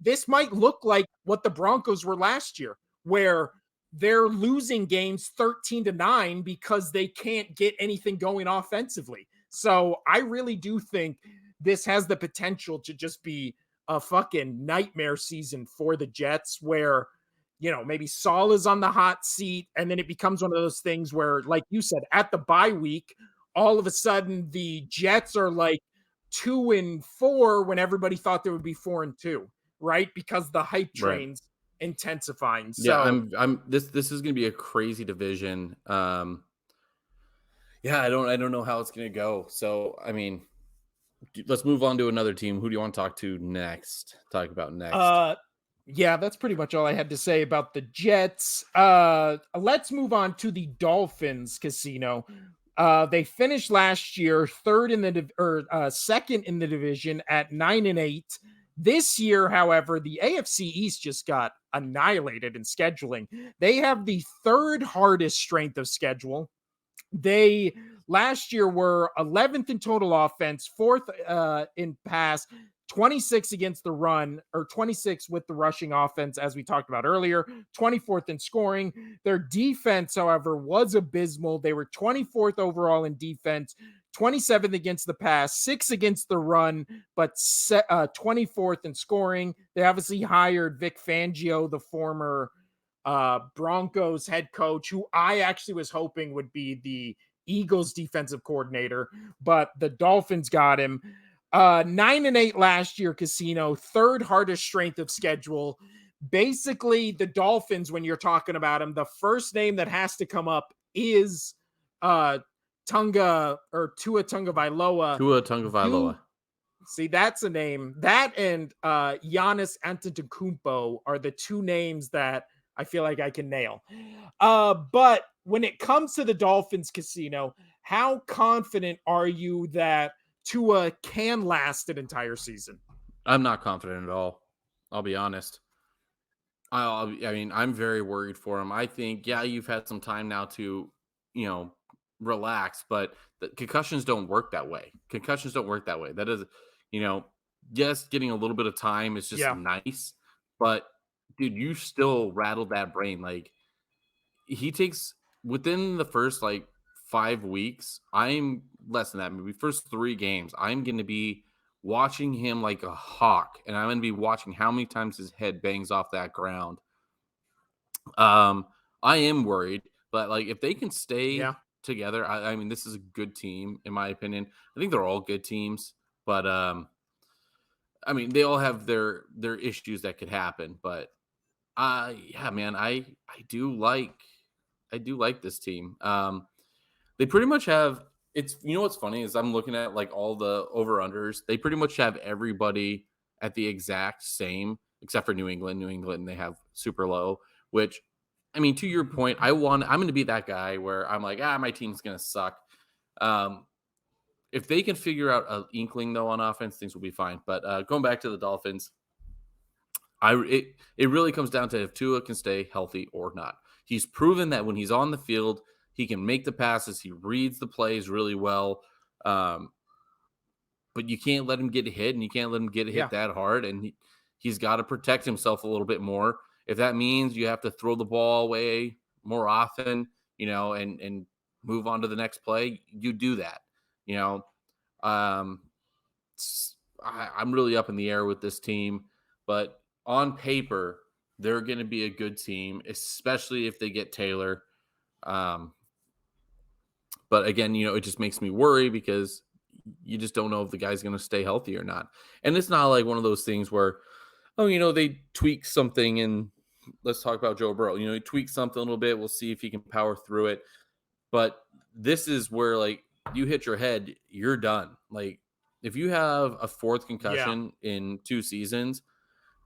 this might look like what the Broncos were last year, where they're losing games 13-9 because they can't get anything going offensively. So I really do think this has the potential to just be a fucking nightmare season for the Jets where, maybe Saul is on the hot seat, and then it becomes one of those things where, like you said, at the bye week, all of a sudden the Jets are like 2-4 when everybody thought they would be 4-2, right? Because the hype Right. train's intensifying. Yeah, So this is gonna be a crazy division. Yeah, I don't know how it's gonna go. So I mean, let's move on to another team. Who do you want to talk about next? yeah, that's pretty much all I had to say about the Jets. Let's move on to the Dolphins casino. They finished last year second in the division at 9-8. This year, however, the AFC East just got annihilated in scheduling. They have the third hardest strength of schedule. They last year were 11th in total offense, fourth in pass, 26 against the run, or 26 with the rushing offense, as we talked about earlier, 24th in scoring. Their defense, however, was abysmal. They were 24th overall in defense, 27th against the pass, 6 against the run, but 24th in scoring. They obviously hired Vic Fangio, the former Broncos head coach, who I actually was hoping would be the Eagles defensive coordinator, but the Dolphins got him. 9-8 last year, casino, third hardest strength of schedule. Basically, the Dolphins, when you're talking about them, the first name that has to come up is Tua Tagovailoa. Tua Tagovailoa. See, that's a name. That and Giannis Antetokounmpo are the two names that I feel like I can nail. But when it comes to the Dolphins casino, how confident are you that Tua can last an entire season? I'm not confident at all. I'll be honest. I mean, I'm very worried for him. I think, yeah, you've had some time now to, relax, but the concussions don't work that way. Concussions don't work that way. That is, yes, getting a little bit of time is just Yeah. nice, but dude, you still rattled that brain. Like he takes within the first like 5 weeks, I'm less than that, maybe first 3 games, I'm going to be watching him like a hawk, and I'm going to be watching how many times his head bangs off that ground. I am worried, but like if they can stay together, I mean, this is a good team in my opinion. I think they're all good teams, but I mean, they all have their issues that could happen. But yeah, man, I do like this team. They pretty much have it's what's funny is I'm looking at like all the over unders. They pretty much have everybody at the exact same, except for New England. New England, they have super low, which I mean, to your point, I'm going to be that guy where I'm like, my team's going to suck. If they can figure out an inkling though on offense, things will be fine. But going back to the Dolphins, it really comes down to if Tua can stay healthy or not. He's proven that when he's on the field, he can make the passes. He reads the plays really well. But you can't let him get hit, and you can't let him get hit that hard. And he's got to protect himself a little bit more. If that means you have to throw the ball away more often, and move on to the next play, you do that. I'm really up in the air with this team, but on paper, they're going to be a good team, especially if they get Taylor. But again, it just makes me worry because you just don't know if the guy's going to stay healthy or not. And it's not like one of those things where, they tweak something, and let's talk about Joe Burrow. He tweaks something a little bit. We'll see if he can power through it. But this is where, like, you hit your head, you're done. Like, if you have a fourth concussion in 2 seasons,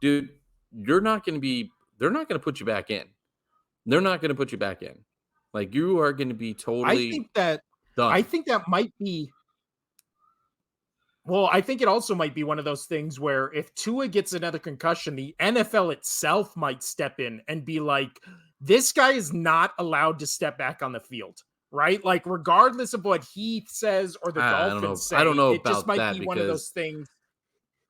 dude, they're not going to put you back in. They're not going to put you back in. Like, you are going to be totally done. I think that might be. Well, I think it also might be one of those things where if Tua gets another concussion, the NFL itself might step in and be like, this guy is not allowed to step back on the field, right? Like, regardless of what he says or the Dolphins say, I don't know it about just might that be one of those things.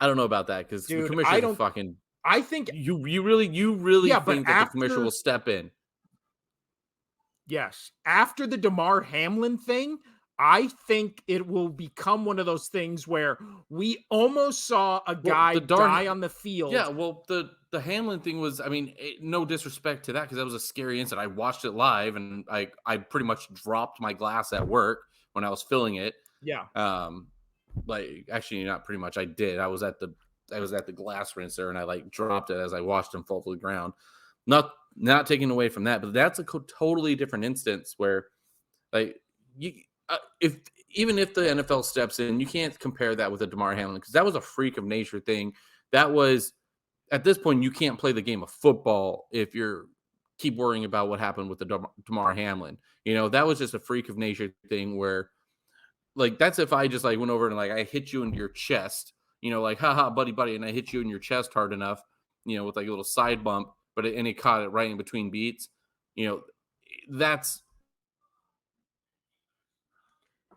I don't know about that because the commissioner fucking. I think you really think that the commissioner will step in. Yes. After the DeMar Hamlin thing, I think it will become one of those things where we almost saw a Well, guy the Dar die on the yeah, field. well, the Hamlin thing was, I mean, no disrespect to that because that was a scary incident. I watched it live and I pretty much dropped my glass at work when I was filling it. Yeah. Um, like actually not pretty much. I did. I was at the glass rinser and I like dropped it as I watched him fall to the ground. Not taking away from that, but that's a totally different instance where like you if even if the NFL steps in, you can't compare that with a Damar Hamlin because that was a freak of nature thing. That was at this point you can't play the game of football if you're keep worrying about what happened with the Damar Hamlin. You know, that was just a freak of nature thing where like that's if I just like went over and like I hit you in your chest, you know, like haha buddy buddy, and I hit you in your chest hard enough, you know, with like a little side bump, and it caught it right in between beats, you know, that's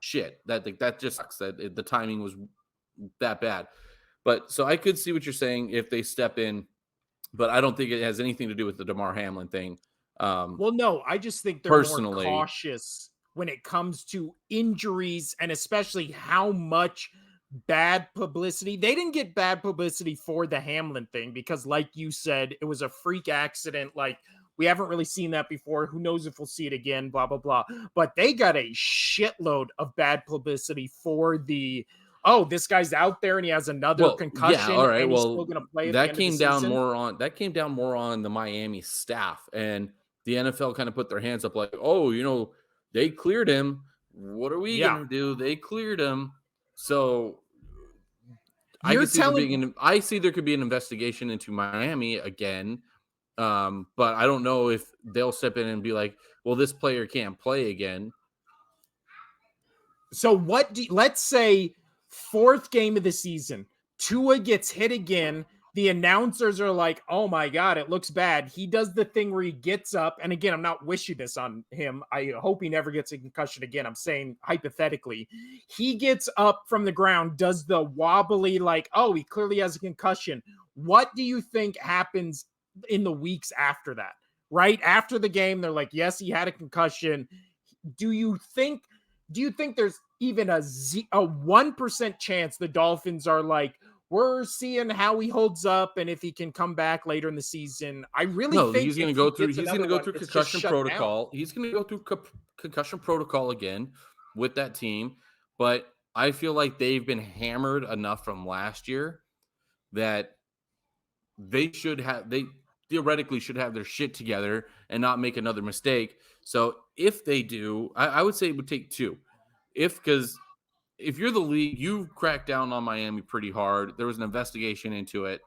shit. That just sucks. The timing was that bad. But so I could see what you're saying if they step in, but I don't think it has anything to do with the Damar Hamlin thing. Well, no, I just think they're more Personally, cautious when it comes to injuries and especially how much bad publicity. They didn't get bad publicity for the Hamlin thing because, like you said, it was a freak accident. Like, we haven't really seen that before. Who knows if we'll see it again, blah, blah, blah. But they got a shitload of bad publicity for the, oh, this guy's out there and he has another well, yeah, concussion all right. and he's still Well, going to play at the end of the season. that came down more on the Miami staff and the NFL kind of put their hands up like, oh, you know, they cleared him. What are we Yeah. gonna do? They cleared him. So You're telling I see there could be an investigation into Miami again. But I don't know if they'll step in and be like, well, this player can't play again. So let's say fourth game of the season, Tua gets hit again. The announcers are like, oh my God, it looks bad. He does the thing where he gets up. And again, I'm not wishing this on him. I hope he never gets a concussion again. I'm saying hypothetically, he gets up from the ground, does the wobbly, like, oh, he clearly has a concussion. What do you think happens in the weeks after that? Right after the game, they're like, yes, he had a concussion. Do you think there's even a 1% chance the Dolphins are like, we're seeing how he holds up and if he can come back later in the season? I really No, think if he gets he's going another to go one, through it's just concussion shut down. protocol. He's going to go through concussion protocol again with that team, but I feel like they've been hammered enough from last year that they theoretically should have their shit together and not make another mistake. So if they do, I would say it would take two. Because if you're the league, you've cracked down on Miami pretty hard. There was an investigation into it.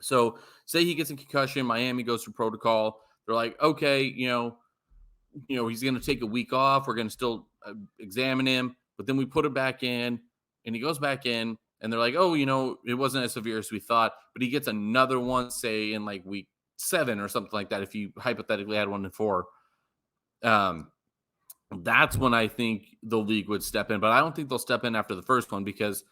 So say he gets a concussion, Miami goes through protocol. They're like, okay, he's going to take a week off. We're going to still examine him, but then we put him back in, and he goes back in, and they're like, oh, it wasn't as severe as we thought, but he gets another one, say in like week 7 or something like that. If you hypothetically had 1 in 4, that's when I think the league would step in. But I don't think they'll step in after the first one because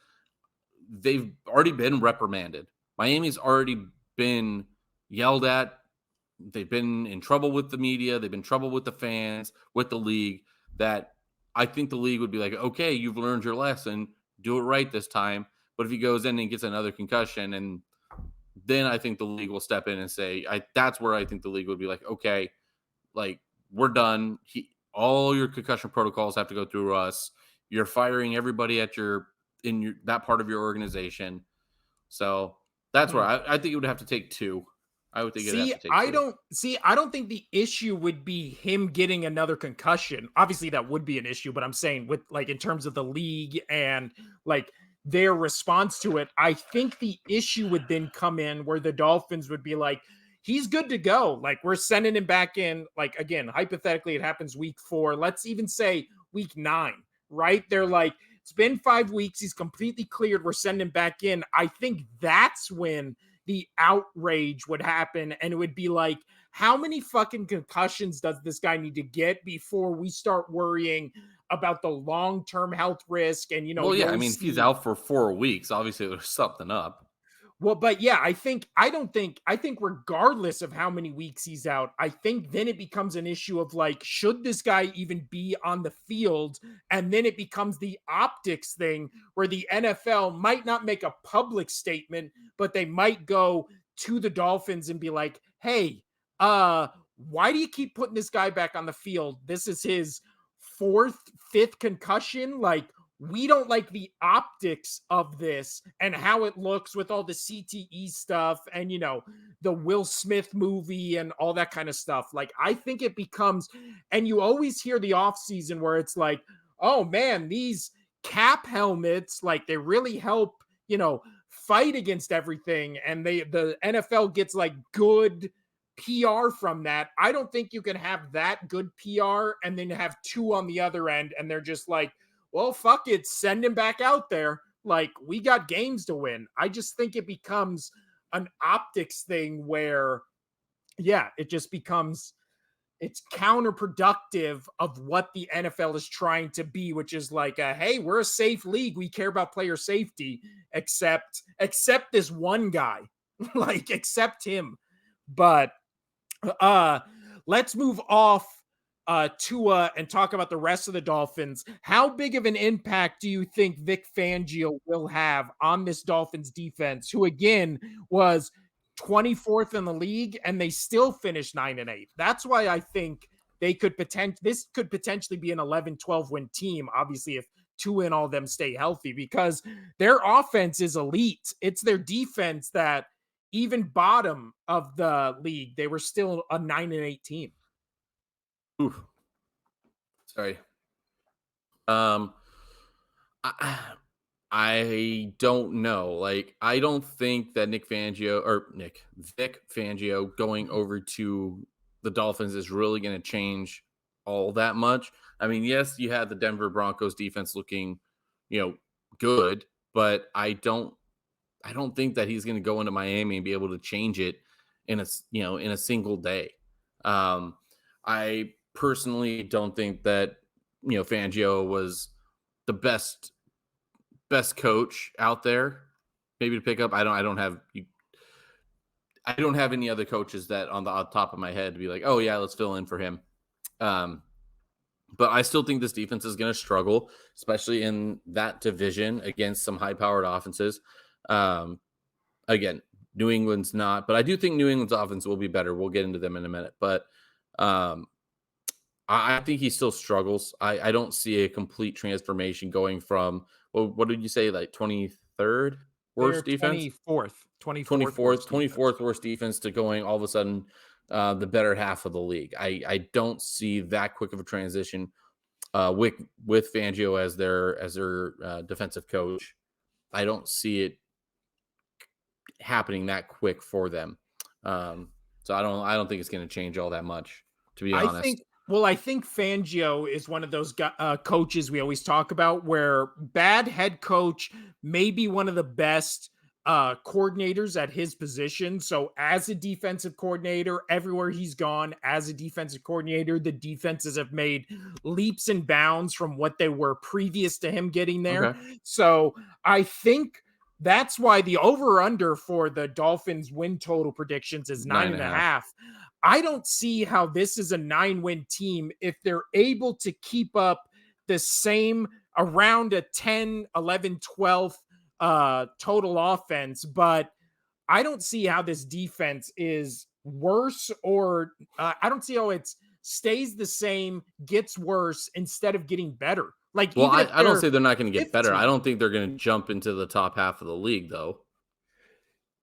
they've already been reprimanded. Miami's already been yelled at. They've been in trouble with the media. They've been in trouble with the fans, with the league. That I think the league would be like, okay, you've learned your lesson. Do it right this time. But if he goes in and gets another concussion, and then I think the league will step in and say, that's where I think the league would be like, okay, like we're done. All your concussion protocols have to go through us. You're firing everybody that part of your organization. So that's where I think it would have to take 2. I would think it'd have to take 2. I don't think the issue would be him getting another concussion. Obviously, that would be an issue, but I'm saying with like in terms of the league and like their response to it, I think the issue would then come in where the Dolphins would be like, he's good to go. Like we're sending him back in. Like again, hypothetically, it happens week 4. Let's even say week 9, right? They're like, it's been 5 weeks. He's completely cleared. We're sending him back in. I think that's when the outrage would happen. And it would be like, how many fucking concussions does this guy need to get before we start worrying about the long-term health risk? And, well, yeah, I mean, if he's out for 4 weeks, obviously there's something up. Well, but yeah, I think regardless of how many weeks he's out, I think then it becomes an issue of like, should this guy even be on the field? And then it becomes the optics thing where the NFL might not make a public statement, but they might go to the Dolphins and be like, hey, why do you keep putting this guy back on the field? This is his fourth, fifth concussion. Like, we don't like the optics of this and how it looks with all the CTE stuff and, you know, the Will Smith movie and all that kind of stuff. Like, I think it becomes, and you always hear the offseason where it's like, oh man, these cap helmets, like they really help, you know, fight against everything. And the NFL gets like good PR from that. I don't think you can have that good PR and then have two on the other end. And they're just like, well, fuck it, send him back out there. Like, we got games to win. I just think it becomes an optics thing where, yeah, it just becomes, it's counterproductive of what the NFL is trying to be, which is like, hey, we're a safe league. We care about player safety, except this one guy, like, accept him. But let's move off Tua and talk about the rest of the Dolphins. How big of an impact do you think Vic Fangio will have on this Dolphins defense, who again was 24th in the league and they still finished 9-8? That's why I think this could potentially be an 11-12 win team, obviously, if Tua and all them stay healthy, because their offense is elite. It's their defense that, even bottom of the league, they were still a 9-8 team. Oof. Sorry. I don't know. Like, I don't think that Vic Fangio going over to the Dolphins is really going to change all that much. I mean, yes, you had the Denver Broncos defense looking, good, but I don't think that he's going to go into Miami and be able to change it in a single day. I personally don't think that, Fangio was the best coach out there maybe to pick up. I don't have any other coaches that on top of my head to be like, oh yeah, let's fill in for him. But I still think this defense is going to struggle, especially in that division against some high-powered offenses. Again, New England's not, but I do think New England's offense will be better. We'll get into them in a minute, but I think he still struggles. I don't see a complete transformation going from, well, what did you say, like 23rd worst defense? 24th worst defense to going all of a sudden the better half of the league. I don't see that quick of a transition with Fangio as their defensive coach. I don't see it happening that quick for them. So I don't think it's going to change all that much, to be honest. I think Fangio is one of those coaches we always talk about where bad head coach may be one of the best coordinators at his position. So as a defensive coordinator, everywhere he's gone as a defensive coordinator, the defenses have made leaps and bounds from what they were previous to him getting there. Okay. So I think that's why the over-under for the Dolphins win total predictions is 9.5. I don't see how this is a 9-win team if they're able to keep up the same around a 10, 11, 12 total offense, but I don't see how this defense is worse or I don't see how it stays the same, gets worse instead of getting better. Like, well, I don't say they're not going to get 15. Better. I don't think they're going to jump into the top half of the league, though.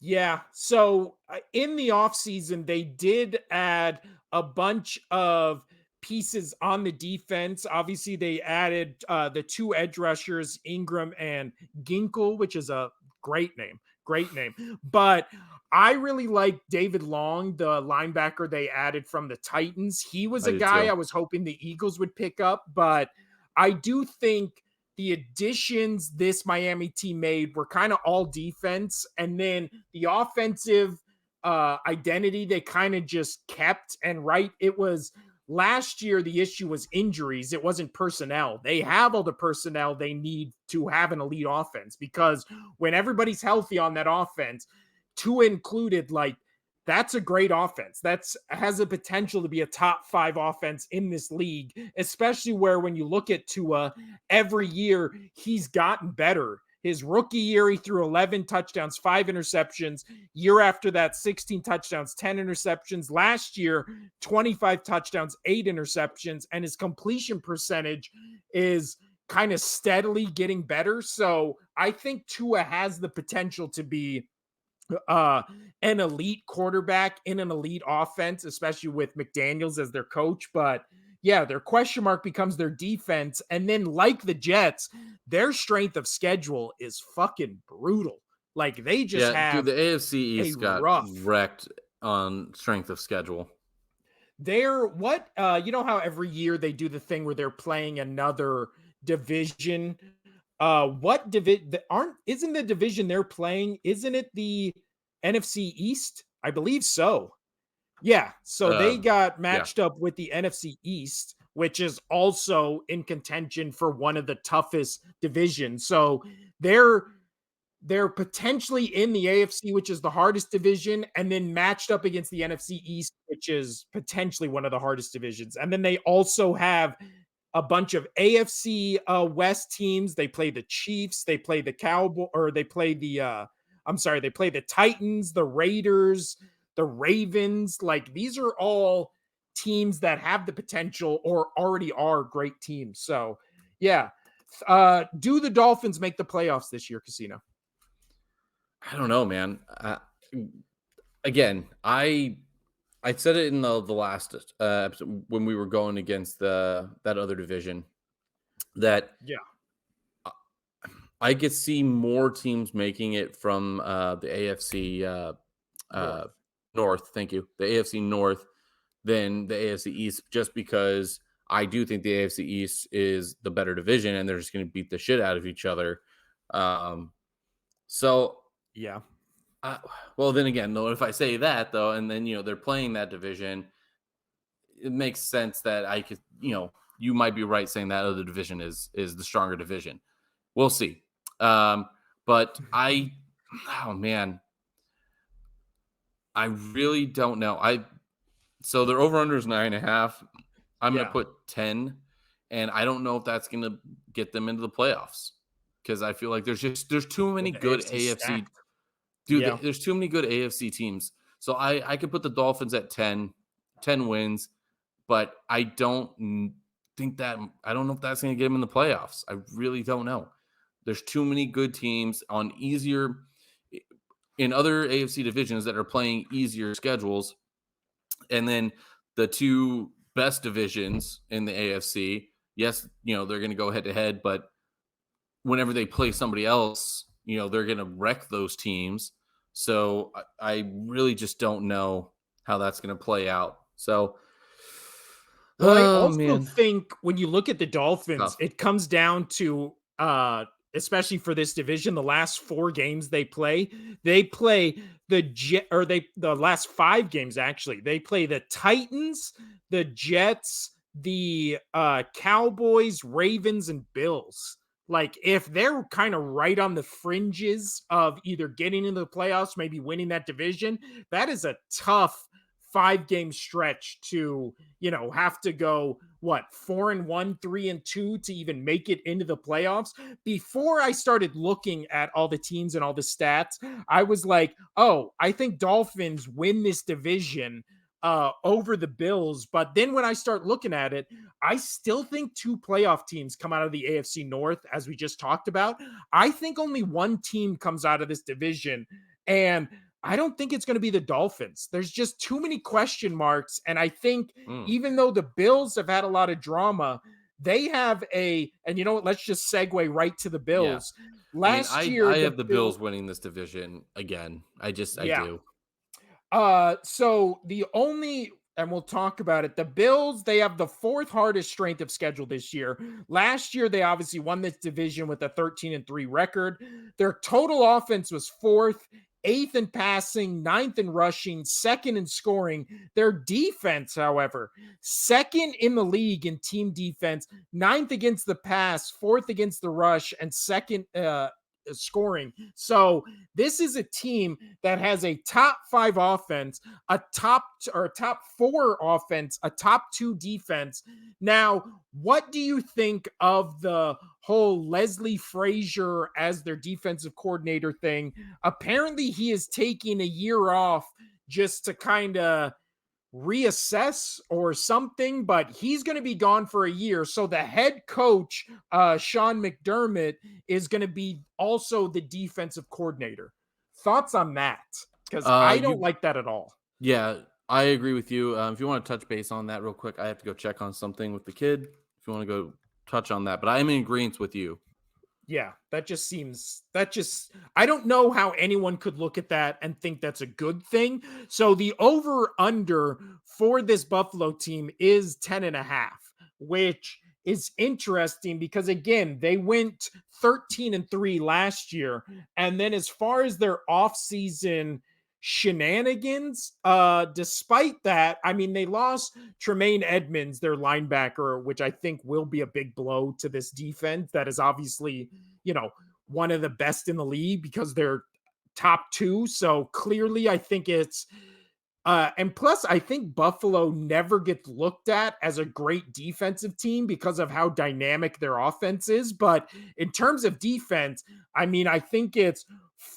Yeah. So in the offseason, they did add a bunch of pieces on the defense. Obviously, they added the two edge rushers, Ingram and Ginkle, which is a great name. But I really like David Long, the linebacker they added from the Titans. He was a guy I was hoping the Eagles would pick up, but I do think the additions this Miami team made were kind of all defense. And then the offensive identity, they kind of just kept. And it was last year the issue was injuries. It wasn't personnel. They have all the personnel they need to have an elite offense, because when everybody's healthy on that offense, Tua included, like, that's a great offense. That's has a potential to be a top 5 offense in this league, especially where when you look at Tua, every year he's gotten better. His rookie year, he threw 11 touchdowns, 5 interceptions. Year after that, 16 touchdowns, 10 interceptions. Last year, 25 touchdowns, 8 interceptions, and his completion percentage is kind of steadily getting better. So I think Tua has the potential to be an elite quarterback in an elite offense, especially with McDaniels as their coach. But yeah, their question mark becomes their defense. And then, like the Jets, their strength of schedule is fucking brutal. Like, they just dude, have the AFC a East got rough. wrecked on strength of schedule. They're what you know how every year they do the thing where they're playing another division. What division isn't the division they're playing? Isn't it the NFC East? I believe so. Yeah. So they got matched up with the NFC East, which is also in contention for one of the toughest divisions. So they're potentially in the AFC, which is the hardest division, and then matched up against the NFC East, which is potentially one of the hardest divisions. And then they also have a bunch of AFC West teams. They play the Chiefs, they play the Cowboys, or they play the they play the Titans, the Raiders, the Ravens. Like, these are all teams that have the potential or already are great teams. So yeah. Do the Dolphins make the playoffs this year, Casino? I don't know, man. Again, I said it in the last episode when we were going against that other division, that I could see more teams making it from the AFC North. Thank you, the AFC North, than the AFC East, just because I do think the AFC East is the better division, and they're just going to beat the shit out of each other. So yeah. Well, then again, though, if I say that, though, and then, they're playing that division, it makes sense that I could, you might be right saying that other division is the stronger division. We'll see. But oh man, I really don't know. So their over under is 9.5. I'm going to put 10, and I don't know if that's going to get them into the playoffs, because I feel like there's too many good AFC. Dude, there's too many good AFC teams. So I could put the Dolphins at 10 wins, but I don't know if that's going to get them in the playoffs. I really don't know. There's too many good teams in other AFC divisions that are playing easier schedules. And then the two best divisions in the AFC, yes, they're going to go head to head, but whenever they play somebody else, they're going to wreck those teams. So I really just don't know how that's going to play out. So, well, I also think when you look at the Dolphins, it comes down to, especially for this division, the last 4 games they play the last 5 games, actually. They play the Titans, the Jets, the Cowboys, Ravens, and Bills. Like, if they're kind of right on the fringes of either getting into the playoffs, maybe winning that division, that is a tough 5-game stretch to, have to go 4-1, 3-2 to even make it into the playoffs. Before I started looking at all the teams and all the stats, I was like, oh, I think Dolphins win this division over the Bills. But then when I start looking at it, I still think 2 playoff teams come out of the AFC North, as we just talked about. I think only 1 team comes out of this division, and I don't think it's going to be the Dolphins. There's just too many question marks. And I think even though the Bills have had a lot of drama, they have and you know what? Let's just segue right to the Bills. Yeah. Last year, I have the Bills winning this division again. I do. So and we'll talk about it. The Bills, they have the 4th hardest strength of schedule this year. Last year, they obviously won this division with a 13-3 record. Their total offense was 4th 8th in passing, 9th in rushing, 2nd in scoring. Their defense, however, 2nd in the league in team defense, 9th against the pass, 4th against the rush, and 2nd scoring. So this is a team that has a top 5 offense, a top 4 offense, a top 2 defense. Now, what do you think of the whole Leslie Frazier as their defensive coordinator thing? Apparently he is taking a year off just to kind of reassess or something, but he's going to be gone for a year. So the head coach, Sean McDermott, is going to be also the defensive coordinator. Thoughts on that? Because I don't like that at all. Yeah, I agree with you. If you want to touch base on that real quick, I have to go check on something with the kid. If you want to go touch on that, but I'm in agreement with you. Yeah, I don't know how anyone could look at that and think that's a good thing. So the over under for this Buffalo team is 10.5, which is interesting because again, they went 13-3 last year. And then as far as their offseason shenanigans, despite that, I mean, they lost Tremaine Edmonds, their linebacker, which I think will be a big blow to this defense that is obviously, one of the best in the league because they're top 2. So clearly I think it's and plus, I think Buffalo never gets looked at as a great defensive team because of how dynamic their offense is. But in terms of defense, I mean, I think it's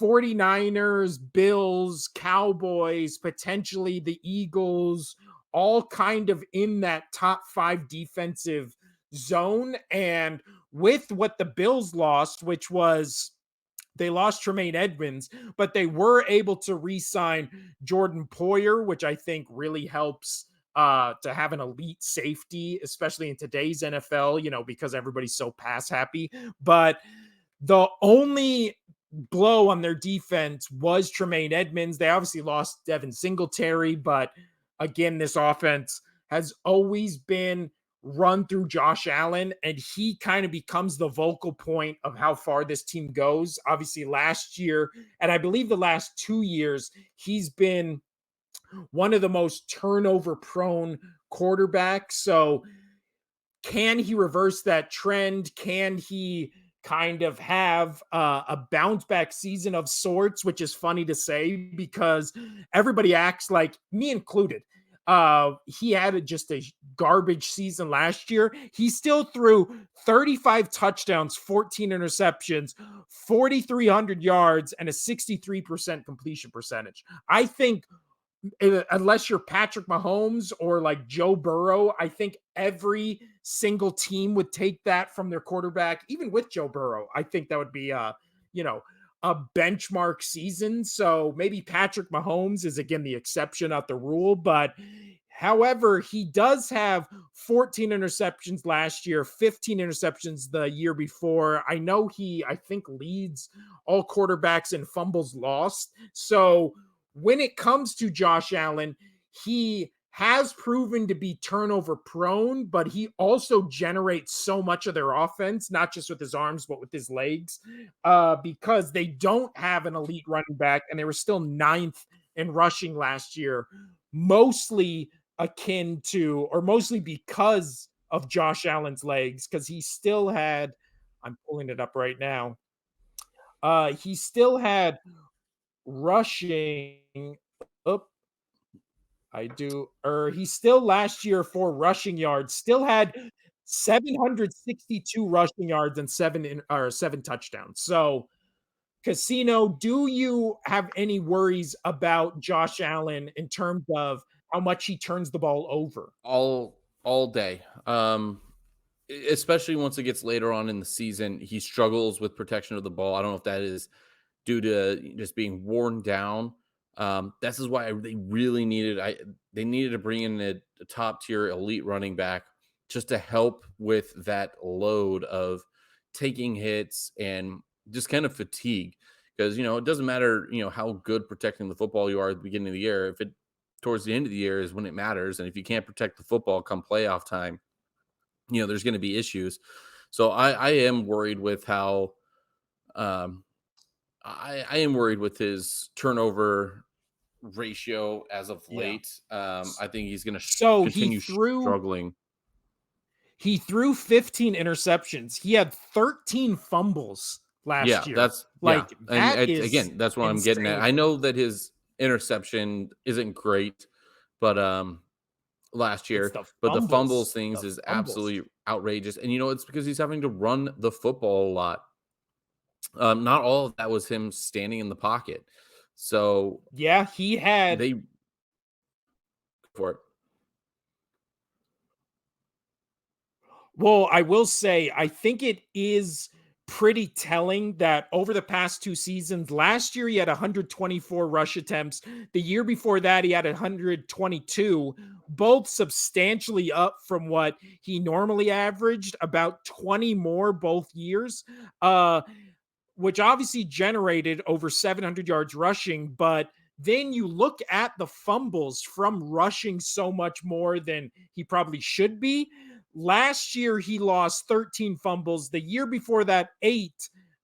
49ers, Bills, Cowboys, potentially the Eagles, all kind of in that top 5 defensive zone. And with what the Bills lost, which was they lost Tremaine Edmonds, but they were able to re-sign Jordan Poyer, which I think really helps to have an elite safety, especially in today's NFL, because everybody's so pass happy. But the only blow on their defense was Tremaine Edmonds. They obviously lost Devin Singletary, but again, this offense has always been run through Josh Allen, and he kind of becomes the vocal point of how far this team goes. Obviously, last year, and I believe the last 2 years, he's been one of the most turnover prone quarterbacks. So, can he reverse that trend? Can he kind of have a bounce back season of sorts, which is funny to say because everybody acts like, me included, he had just a garbage season last year. He still threw 35 touchdowns, 14 interceptions, 4,300 yards, and a 63% completion percentage. I think unless you're Patrick Mahomes or like Joe Burrow, I think every single team would take that from their quarterback. Even with Joe Burrow, I think that would be a benchmark season. So maybe Patrick Mahomes is again the exception, not the rule. But however, he does have 14 interceptions last year, 15 interceptions the year before. I know I think leads all quarterbacks in fumbles lost. So when it comes to Josh Allen, he has proven to be turnover prone, but he also generates so much of their offense, not just with his arms, but with his legs, because they don't have an elite running back, and they were still 9th in rushing last year, mostly akin to, or mostly because of Josh Allen's legs, because he still had, I'm pulling it up right now, he still had rushing. He still last year for rushing yards still had 762 rushing yards and 7 touchdowns. So, Casino, do you have any worries about Josh Allen in terms of how much he turns the ball over? All day. Especially once it gets later on in the season, he struggles with protection of the ball. I don't know if that is due to just being worn down. This is why they really they needed to bring in a top tier elite running back just to help with that load of taking hits and just kind of fatigue. Because it doesn't matter how good protecting the football you are at the beginning of the year. If it towards the end of the year is when it matters, and if you can't protect the football come playoff time, there's going to be issues. So I am worried with how I am worried with his turnover ratio as of Yeah. late. I think he's going to So continue struggling. he threw 15 interceptions. He had 13 fumbles last Yeah, year. Like and that is again, that's what I'm getting at. I insane. know that his interception isn't great, but last It's year, the but the fumbles fumbles. things The is fumbles. absolutely outrageous. And it's because he's having to run the football a lot. Not all of that was him standing in the pocket. So Yeah, he had. they for it. Well, I will say, I think it is pretty telling that over the past 2 seasons, last year he had 124 rush attempts. The year before that, he had 122, both substantially up from what he normally averaged, about 20 more both years. Which obviously generated over 700 yards rushing. But then you look at the fumbles from rushing so much more than he probably should be. Last year, he lost 13 fumbles. The year before that, 8.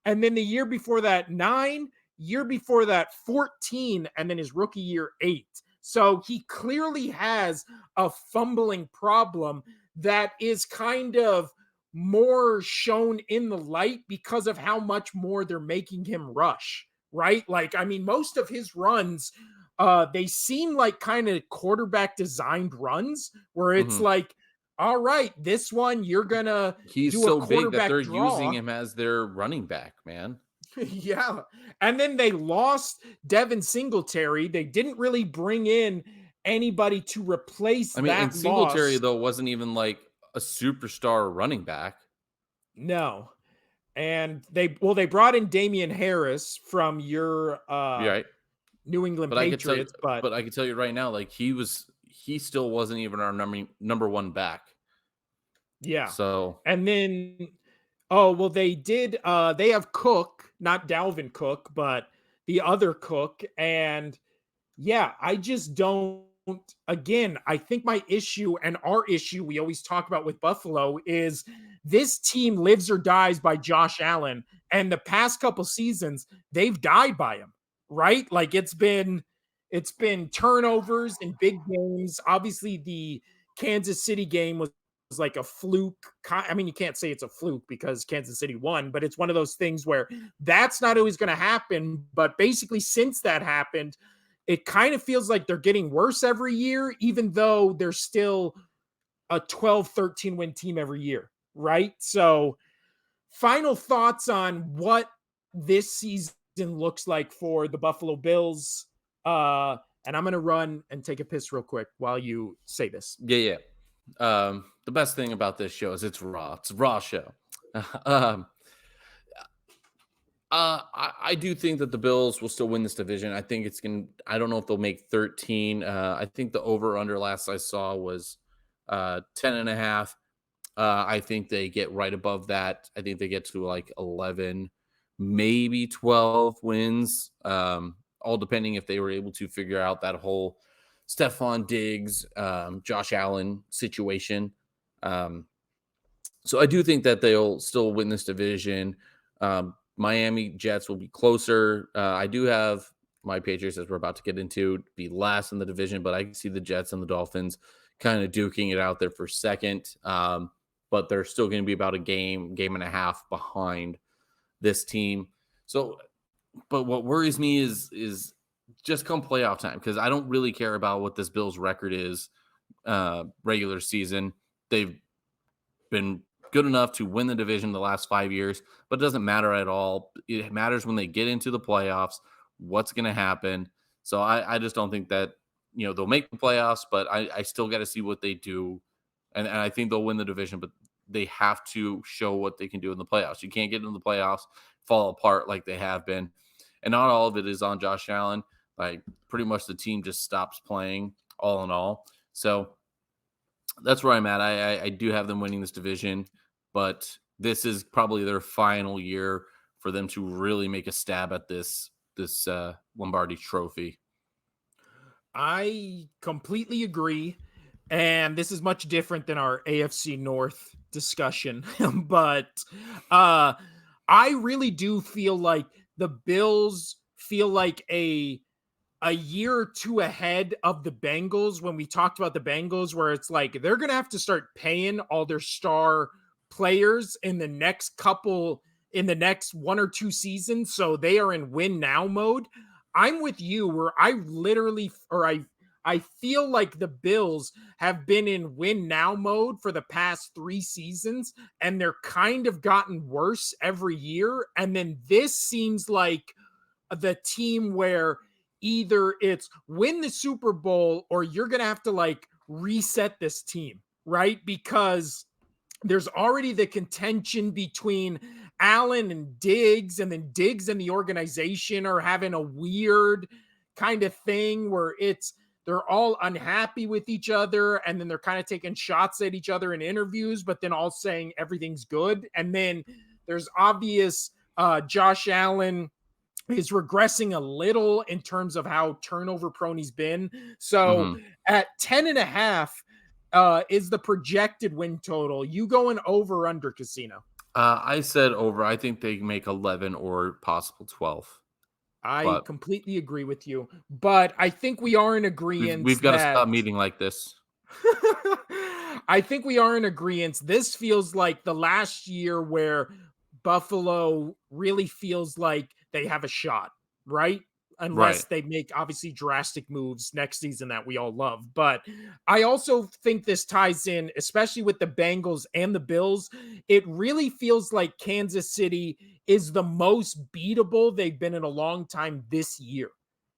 And then the year before that, 9. Year before that, 14. And then his rookie year, 8. So he clearly has a fumbling problem that is kind of more shown in the light because of how much more they're making him rush, right? Like, I mean, most of his runs, they seem like kind of quarterback designed runs where it's Mhm. like, all right, this one you're gonna He's do a so big that quarterback they're using draw. him as their running back, man. Yeah. And then they lost Devin Singletary. They didn't really bring in anybody to replace I mean, and that Singletary loss. though wasn't even like a superstar running back. No. And they brought in Damian Harris from your You're right. New England But I could tell you Patriots, but but I could tell you right now, like he still wasn't even our number one back. yeah. So And then oh, well they did they have Cook, not Dalvin Cook, but the other Cook. And yeah, I just don't. Again, I think my issue and our issue we always talk about with Buffalo is this team lives or dies by Josh Allen. And the past couple seasons, they've died by him, right? Like it's been turnovers in big games. Obviously, the Kansas City game was like a fluke. I mean, you can't say it's a fluke because Kansas City won, but it's one of those things where that's not always going to happen. But basically, since that happened, it kind of feels like they're getting worse every year, even though they're still a 12, 13 win team every year, right? So, final thoughts on what this season looks like for the Buffalo Bills. And I'm going to run and take a piss real quick while you say this. yeah. The best thing about this show is it's raw. It's a raw show. um, I do think that the Bills will still win this division. I think it's going to, I don't know if they'll make 13. I think the over under last I saw was 10 and a half. I think they get right above that. I think they get to like 11, maybe 12 wins. All depending if they were able to figure out that whole Stephon Diggs, Josh Allen situation. Um, so I do think that they'll still win this division. Miami Jets will be closer. I do have my Patriots, as we're about to get into, be last in the division, but I can see the Jets and the Dolphins kind of duking it out there for second. But they're still going to be about a game and a half behind this team. So, but what worries me is just come playoff time, because I don't really care about what this Bills record is regular season. They've been good enough to win the division the last 5 years, but it doesn't matter at all. It matters when they get into the playoffs, what's going to happen. So I just don't think that, they'll make the playoffs, but I still got to see what they do. And I think they'll win the division, but they have to show what they can do in the playoffs. You can't get into the playoffs, fall apart like they have been. And not all of it is on Josh Allen. Like, pretty much the team just stops playing all in all. So that's where I'm at. I do have them winning this division, but this is probably their final year for them to really make a stab at this Lombardi trophy. I completely agree. And this is much different than our AFC North discussion. But I really do feel like the Bills feel like a year or two ahead of the Bengals when we talked about the Bengals, where it's like they're going to have to start paying all their star players in the next 1 or 2 seasons. So they are in win now mode. I'm with you where I feel like the Bills have been in win now mode for the past 3 seasons, and they're kind of gotten worse every year. And then this seems like the team where either it's win the Super Bowl or you're going to have to like reset this team, right? Because there's already the contention between Allen and Diggs, and then Diggs and the organization are having a weird kind of thing where they're all unhappy with each other, and then they're kind of taking shots at each other in interviews, but then all saying everything's good. And then there's obvious Josh Allen is regressing a little in terms of how turnover prone he's been. So at 10.5 is the projected win total. You going over or under, Casino? I said over. I think they make 11 or possible 12. I completely agree with you, but I think we are in agreement. We've got to stop meeting like this. I think we are in agreement. This feels like the last year where Buffalo really feels like they have a shot, right? Unless they make obviously drastic moves next season that we all love. But I also think this ties in, especially with the Bengals and the Bills. It really feels like Kansas City is the most beatable they've been in a long time this year,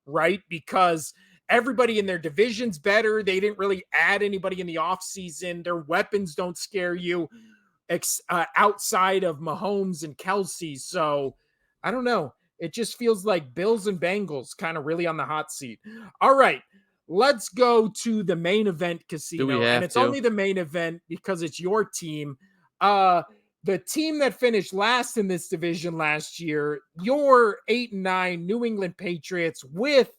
right? Because everybody in their division's better. They didn't really add anybody in the offseason. Their weapons don't scare you outside of Mahomes and Kelsey. So I don't know. It just feels like Bills and Bengals kind of really on the hot seat. All right, let's go to the main event, Casino. And it's only the main event because it's your team. The team that finished last in this division last year, your 8-9 New England Patriots, with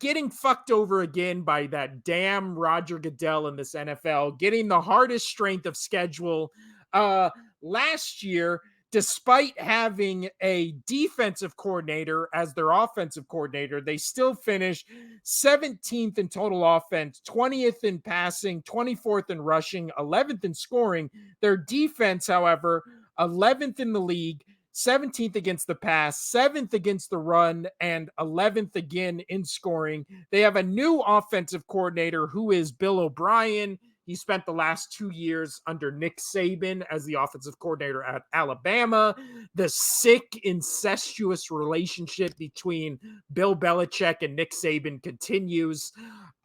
getting fucked over again by that damn Roger Goodell in this NFL, getting the hardest strength of schedule. Last year, despite having a defensive coordinator as their offensive coordinator, they still finished 17th in total offense, 20th in passing, 24th in rushing, 11th in scoring. Their defense, however, 11th in the league, 17th against the pass, 7th against the run, and 11th again in scoring. They have a new offensive coordinator who is Bill O'Brien. He spent the last 2 years under Nick Saban as the offensive coordinator at Alabama. The sick, incestuous relationship between Bill Belichick and Nick Saban continues.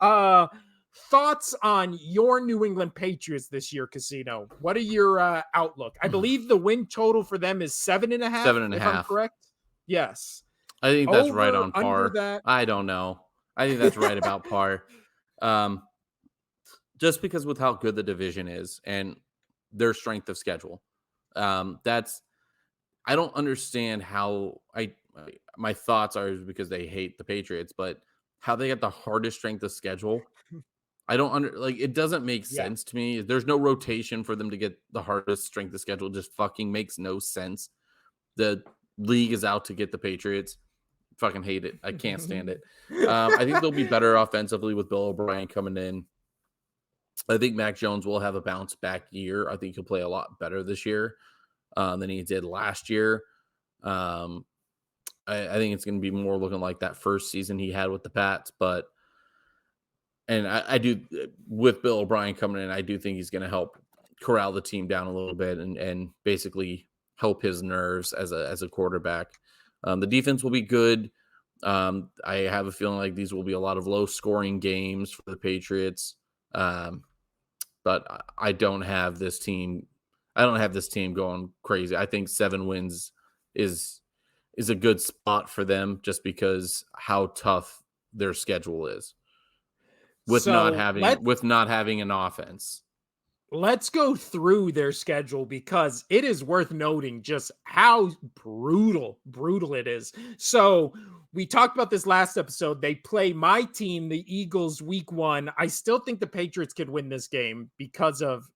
Thoughts on your New England Patriots this year, Casino? What are your outlook? I believe the win total for them is 7.5. 7.5. If I'm correct. Yes. I think that's right on par. I don't know. I think that's right about par. Just because with how good the division is and their strength of schedule. I don't understand how my thoughts are because they hate the Patriots, but how they get the hardest strength of schedule. I don't it doesn't make sense to me. There's no rotation for them to get the hardest strength of schedule. It just fucking makes no sense. The league is out to get the Patriots. Fucking hate it. I can't stand it. I think they'll be better offensively with Bill O'Brien coming in. I think Mac Jones will have a bounce back year. I think he'll play a lot better this year than he did last year. I think it's going to be more looking like that first season he had with the Pats. And I do, with Bill O'Brien coming in, I do think he's going to help corral the team down a little bit and basically help his nerves as a quarterback. The defense will be good. I have a feeling like these will be a lot of low scoring games for the Patriots. But I don't have this team. I don't have this team going crazy. I think 7 wins is a good spot for them just because how tough their schedule is with not having an offense. Let's go through their schedule because it is worth noting just how brutal it is. So we talked about this last episode. They play my team, the Eagles, week 1. I still think the Patriots could win this game because of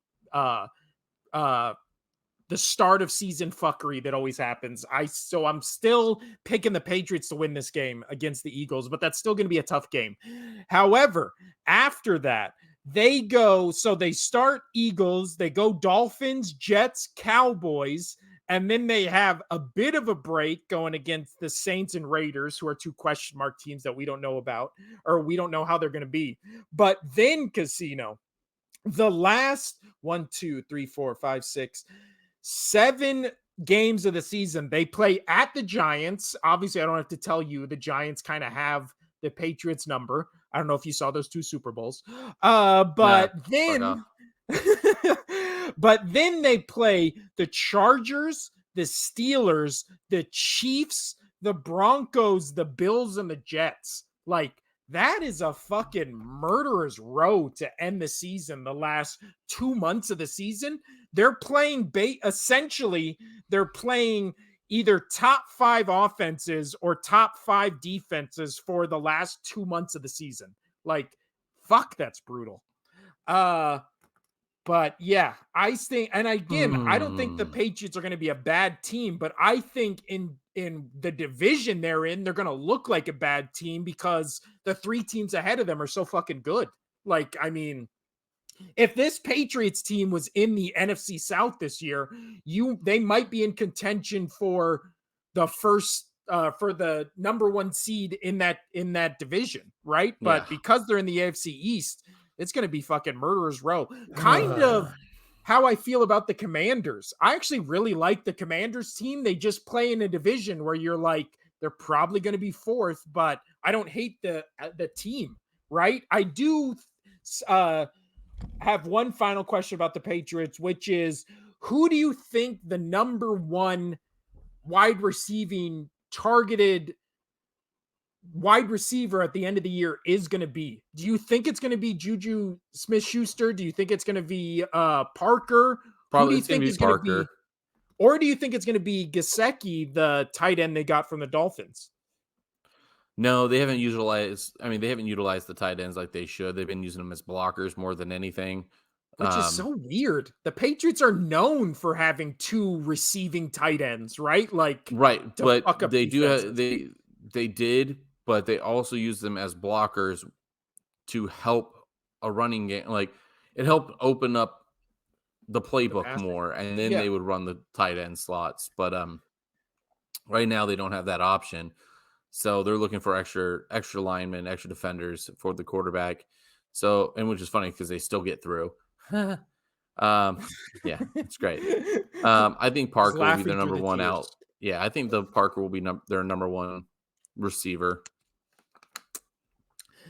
the start of season fuckery that always happens. So I'm still picking the Patriots to win this game against the Eagles, but that's still going to be a tough game. However, after that, they start Eagles, they go Dolphins, Jets, Cowboys, and then they have a bit of a break going against the Saints and Raiders, who are two question mark teams that we don't know about, or we don't know how they're going to be. But then, Casino, the last 7 games of the season, they play at the Giants. Obviously, I don't have to tell you, the Giants kind of have the Patriots number. I don't know if you saw those 2 Super Bowls. But then they play the Chargers, the Steelers, the Chiefs, the Broncos, the Bills, and the Jets. Like, that is a fucking murderer's row to end the season. The last 2 months of the season, they're playing essentially, they're playing either top 5 offenses or top 5 defenses for the last 2 months of the season. Like, fuck, that's brutal. But yeah, I think, and again, I don't think the Patriots are going to be a bad team, but I think in the division they're in, they're going to look like a bad team because the 3 teams ahead of them are so fucking good. Like, I mean, if this Patriots team was in the NFC South this year, they might be in contention for the first for the number 1 seed in that division, right? Yeah. But because they're in the AFC East, it's going to be fucking murderer's row. Kind of how I feel about the Commanders. I actually really like the Commanders team. They just play in a division where you're like, they're probably going to be 4th, but I don't hate the team, right? I do have one final question about the Patriots, which is, who do you think the number 1 wide targeted wide receiver at the end of the year is going to be? Do you think it's going to be Juju Smith-Schuster? Do you think it's going to be Parker? Probably Who do you think is going to be? Or do you think it's going to be Gesicki, the tight end they got from the Dolphins? No, they haven't utilized the tight ends like they should. They've been using them as blockers more than anything. Which is so weird. The Patriots are known for having 2 receiving tight ends, right? Like, right, but they did, but they also use them as blockers to help a running game. Like, it helped open up the playbook more, and then they would run the tight end slots. But right now they don't have that option, so they're looking for extra linemen, extra defenders for the quarterback. So, and which is funny because they still get through. Yeah, it's great. I think Parker will be their number 1 out. Yeah, I think Parker will be their number 1 receiver.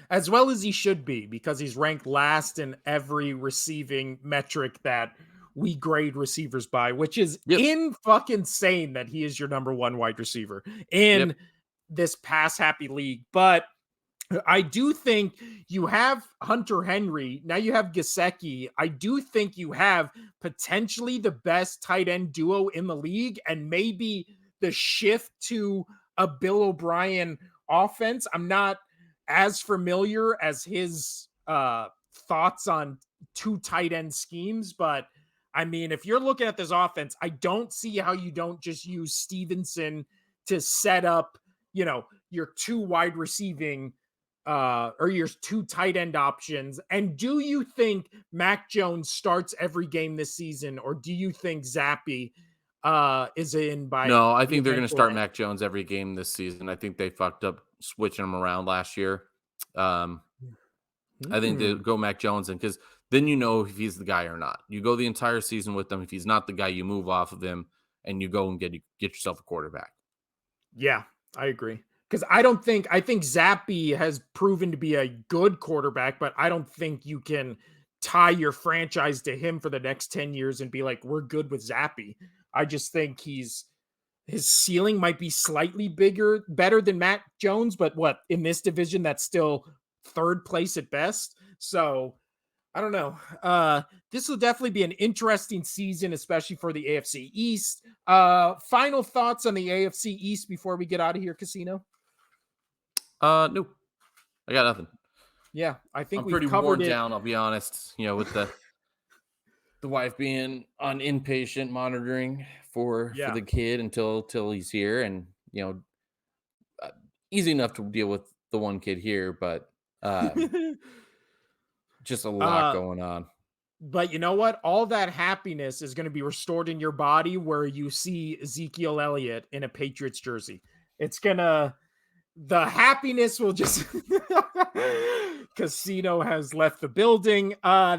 As well as he should be, because he's ranked last in every receiving metric that we grade receivers by, which is in fucking insane that he is your number 1 wide receiver in this pass happy league. But I do think you have Hunter Henry. Now you have Gesicki. I do think you have potentially the best tight end duo in the league, and maybe the shift to a Bill O'Brien offense. I'm not as familiar as his thoughts on 2 tight end schemes, but I mean, if you're looking at this offense, I don't see how you don't just use Stevenson to set up, your 2 wide receiving or your 2 tight end options. And do you think Mac Jones starts every game this season, or do you think Zappy is in by? No, I think they're going to start Mac Jones every game this season. I think they fucked up switching him around last year. I think they go Mac Jones, and because then you know if he's the guy or not. You go the entire season with him. If he's not the guy, you move off of him and you go and get yourself a quarterback. Yeah, I agree. Because I think Zappy has proven to be a good quarterback, but I don't think you can tie your franchise to him for the next 10 years and be like, we're good with Zappy. I just think his ceiling might be slightly better than Mac Jones, but in this division, that's still 3rd place at best. So I don't know. This will definitely be an interesting season, especially for the AFC East. Final thoughts on the AFC East before we get out of here, Casino? Nope. I got nothing. Yeah, I think I'm pretty worn down, I'll be honest, with the The wife being on inpatient monitoring for the kid until he's here, and easy enough to deal with the one kid here, but just a lot going on. But you know what? All that happiness is going to be restored in your body where you see Ezekiel Elliott in a Patriots jersey. The happiness will just Casino has left the building.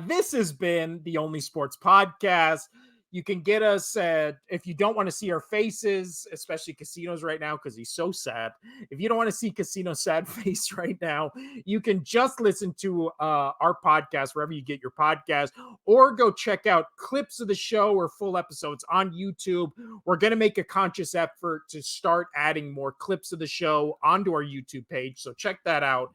This has been the Only Sports Podcast. You can get us if you don't want to see our faces, especially Casino's right now because he's so sad. If you don't want to see Casino's sad face right now, you can just listen to our podcast wherever you get your podcast, or go check out clips of the show or full episodes on YouTube. We're going to make a conscious effort to start adding more clips of the show onto our YouTube page, so check that out.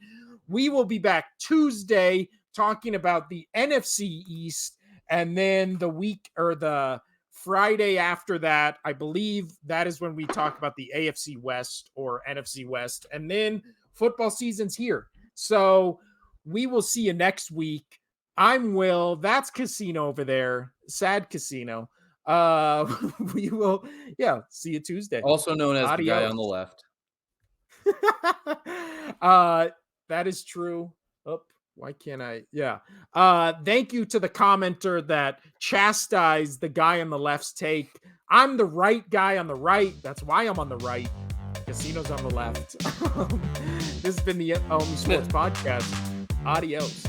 We will be back Tuesday talking about the NFC East. And then the Friday after that, I believe that is when we talk about the AFC West or NFC West. And then football season's here. So we will see you next week. I'm Will. That's Casino over there. Sad Casino. We will, see you Tuesday. Also known as the guy on the left. That is true. Oh. Why can't I? Yeah. Thank you to the commenter that chastised the guy on the left's take. I'm the right guy on the right. That's why I'm on the right. Casino's on the left. This has been the Only Sports Podcast. Adios.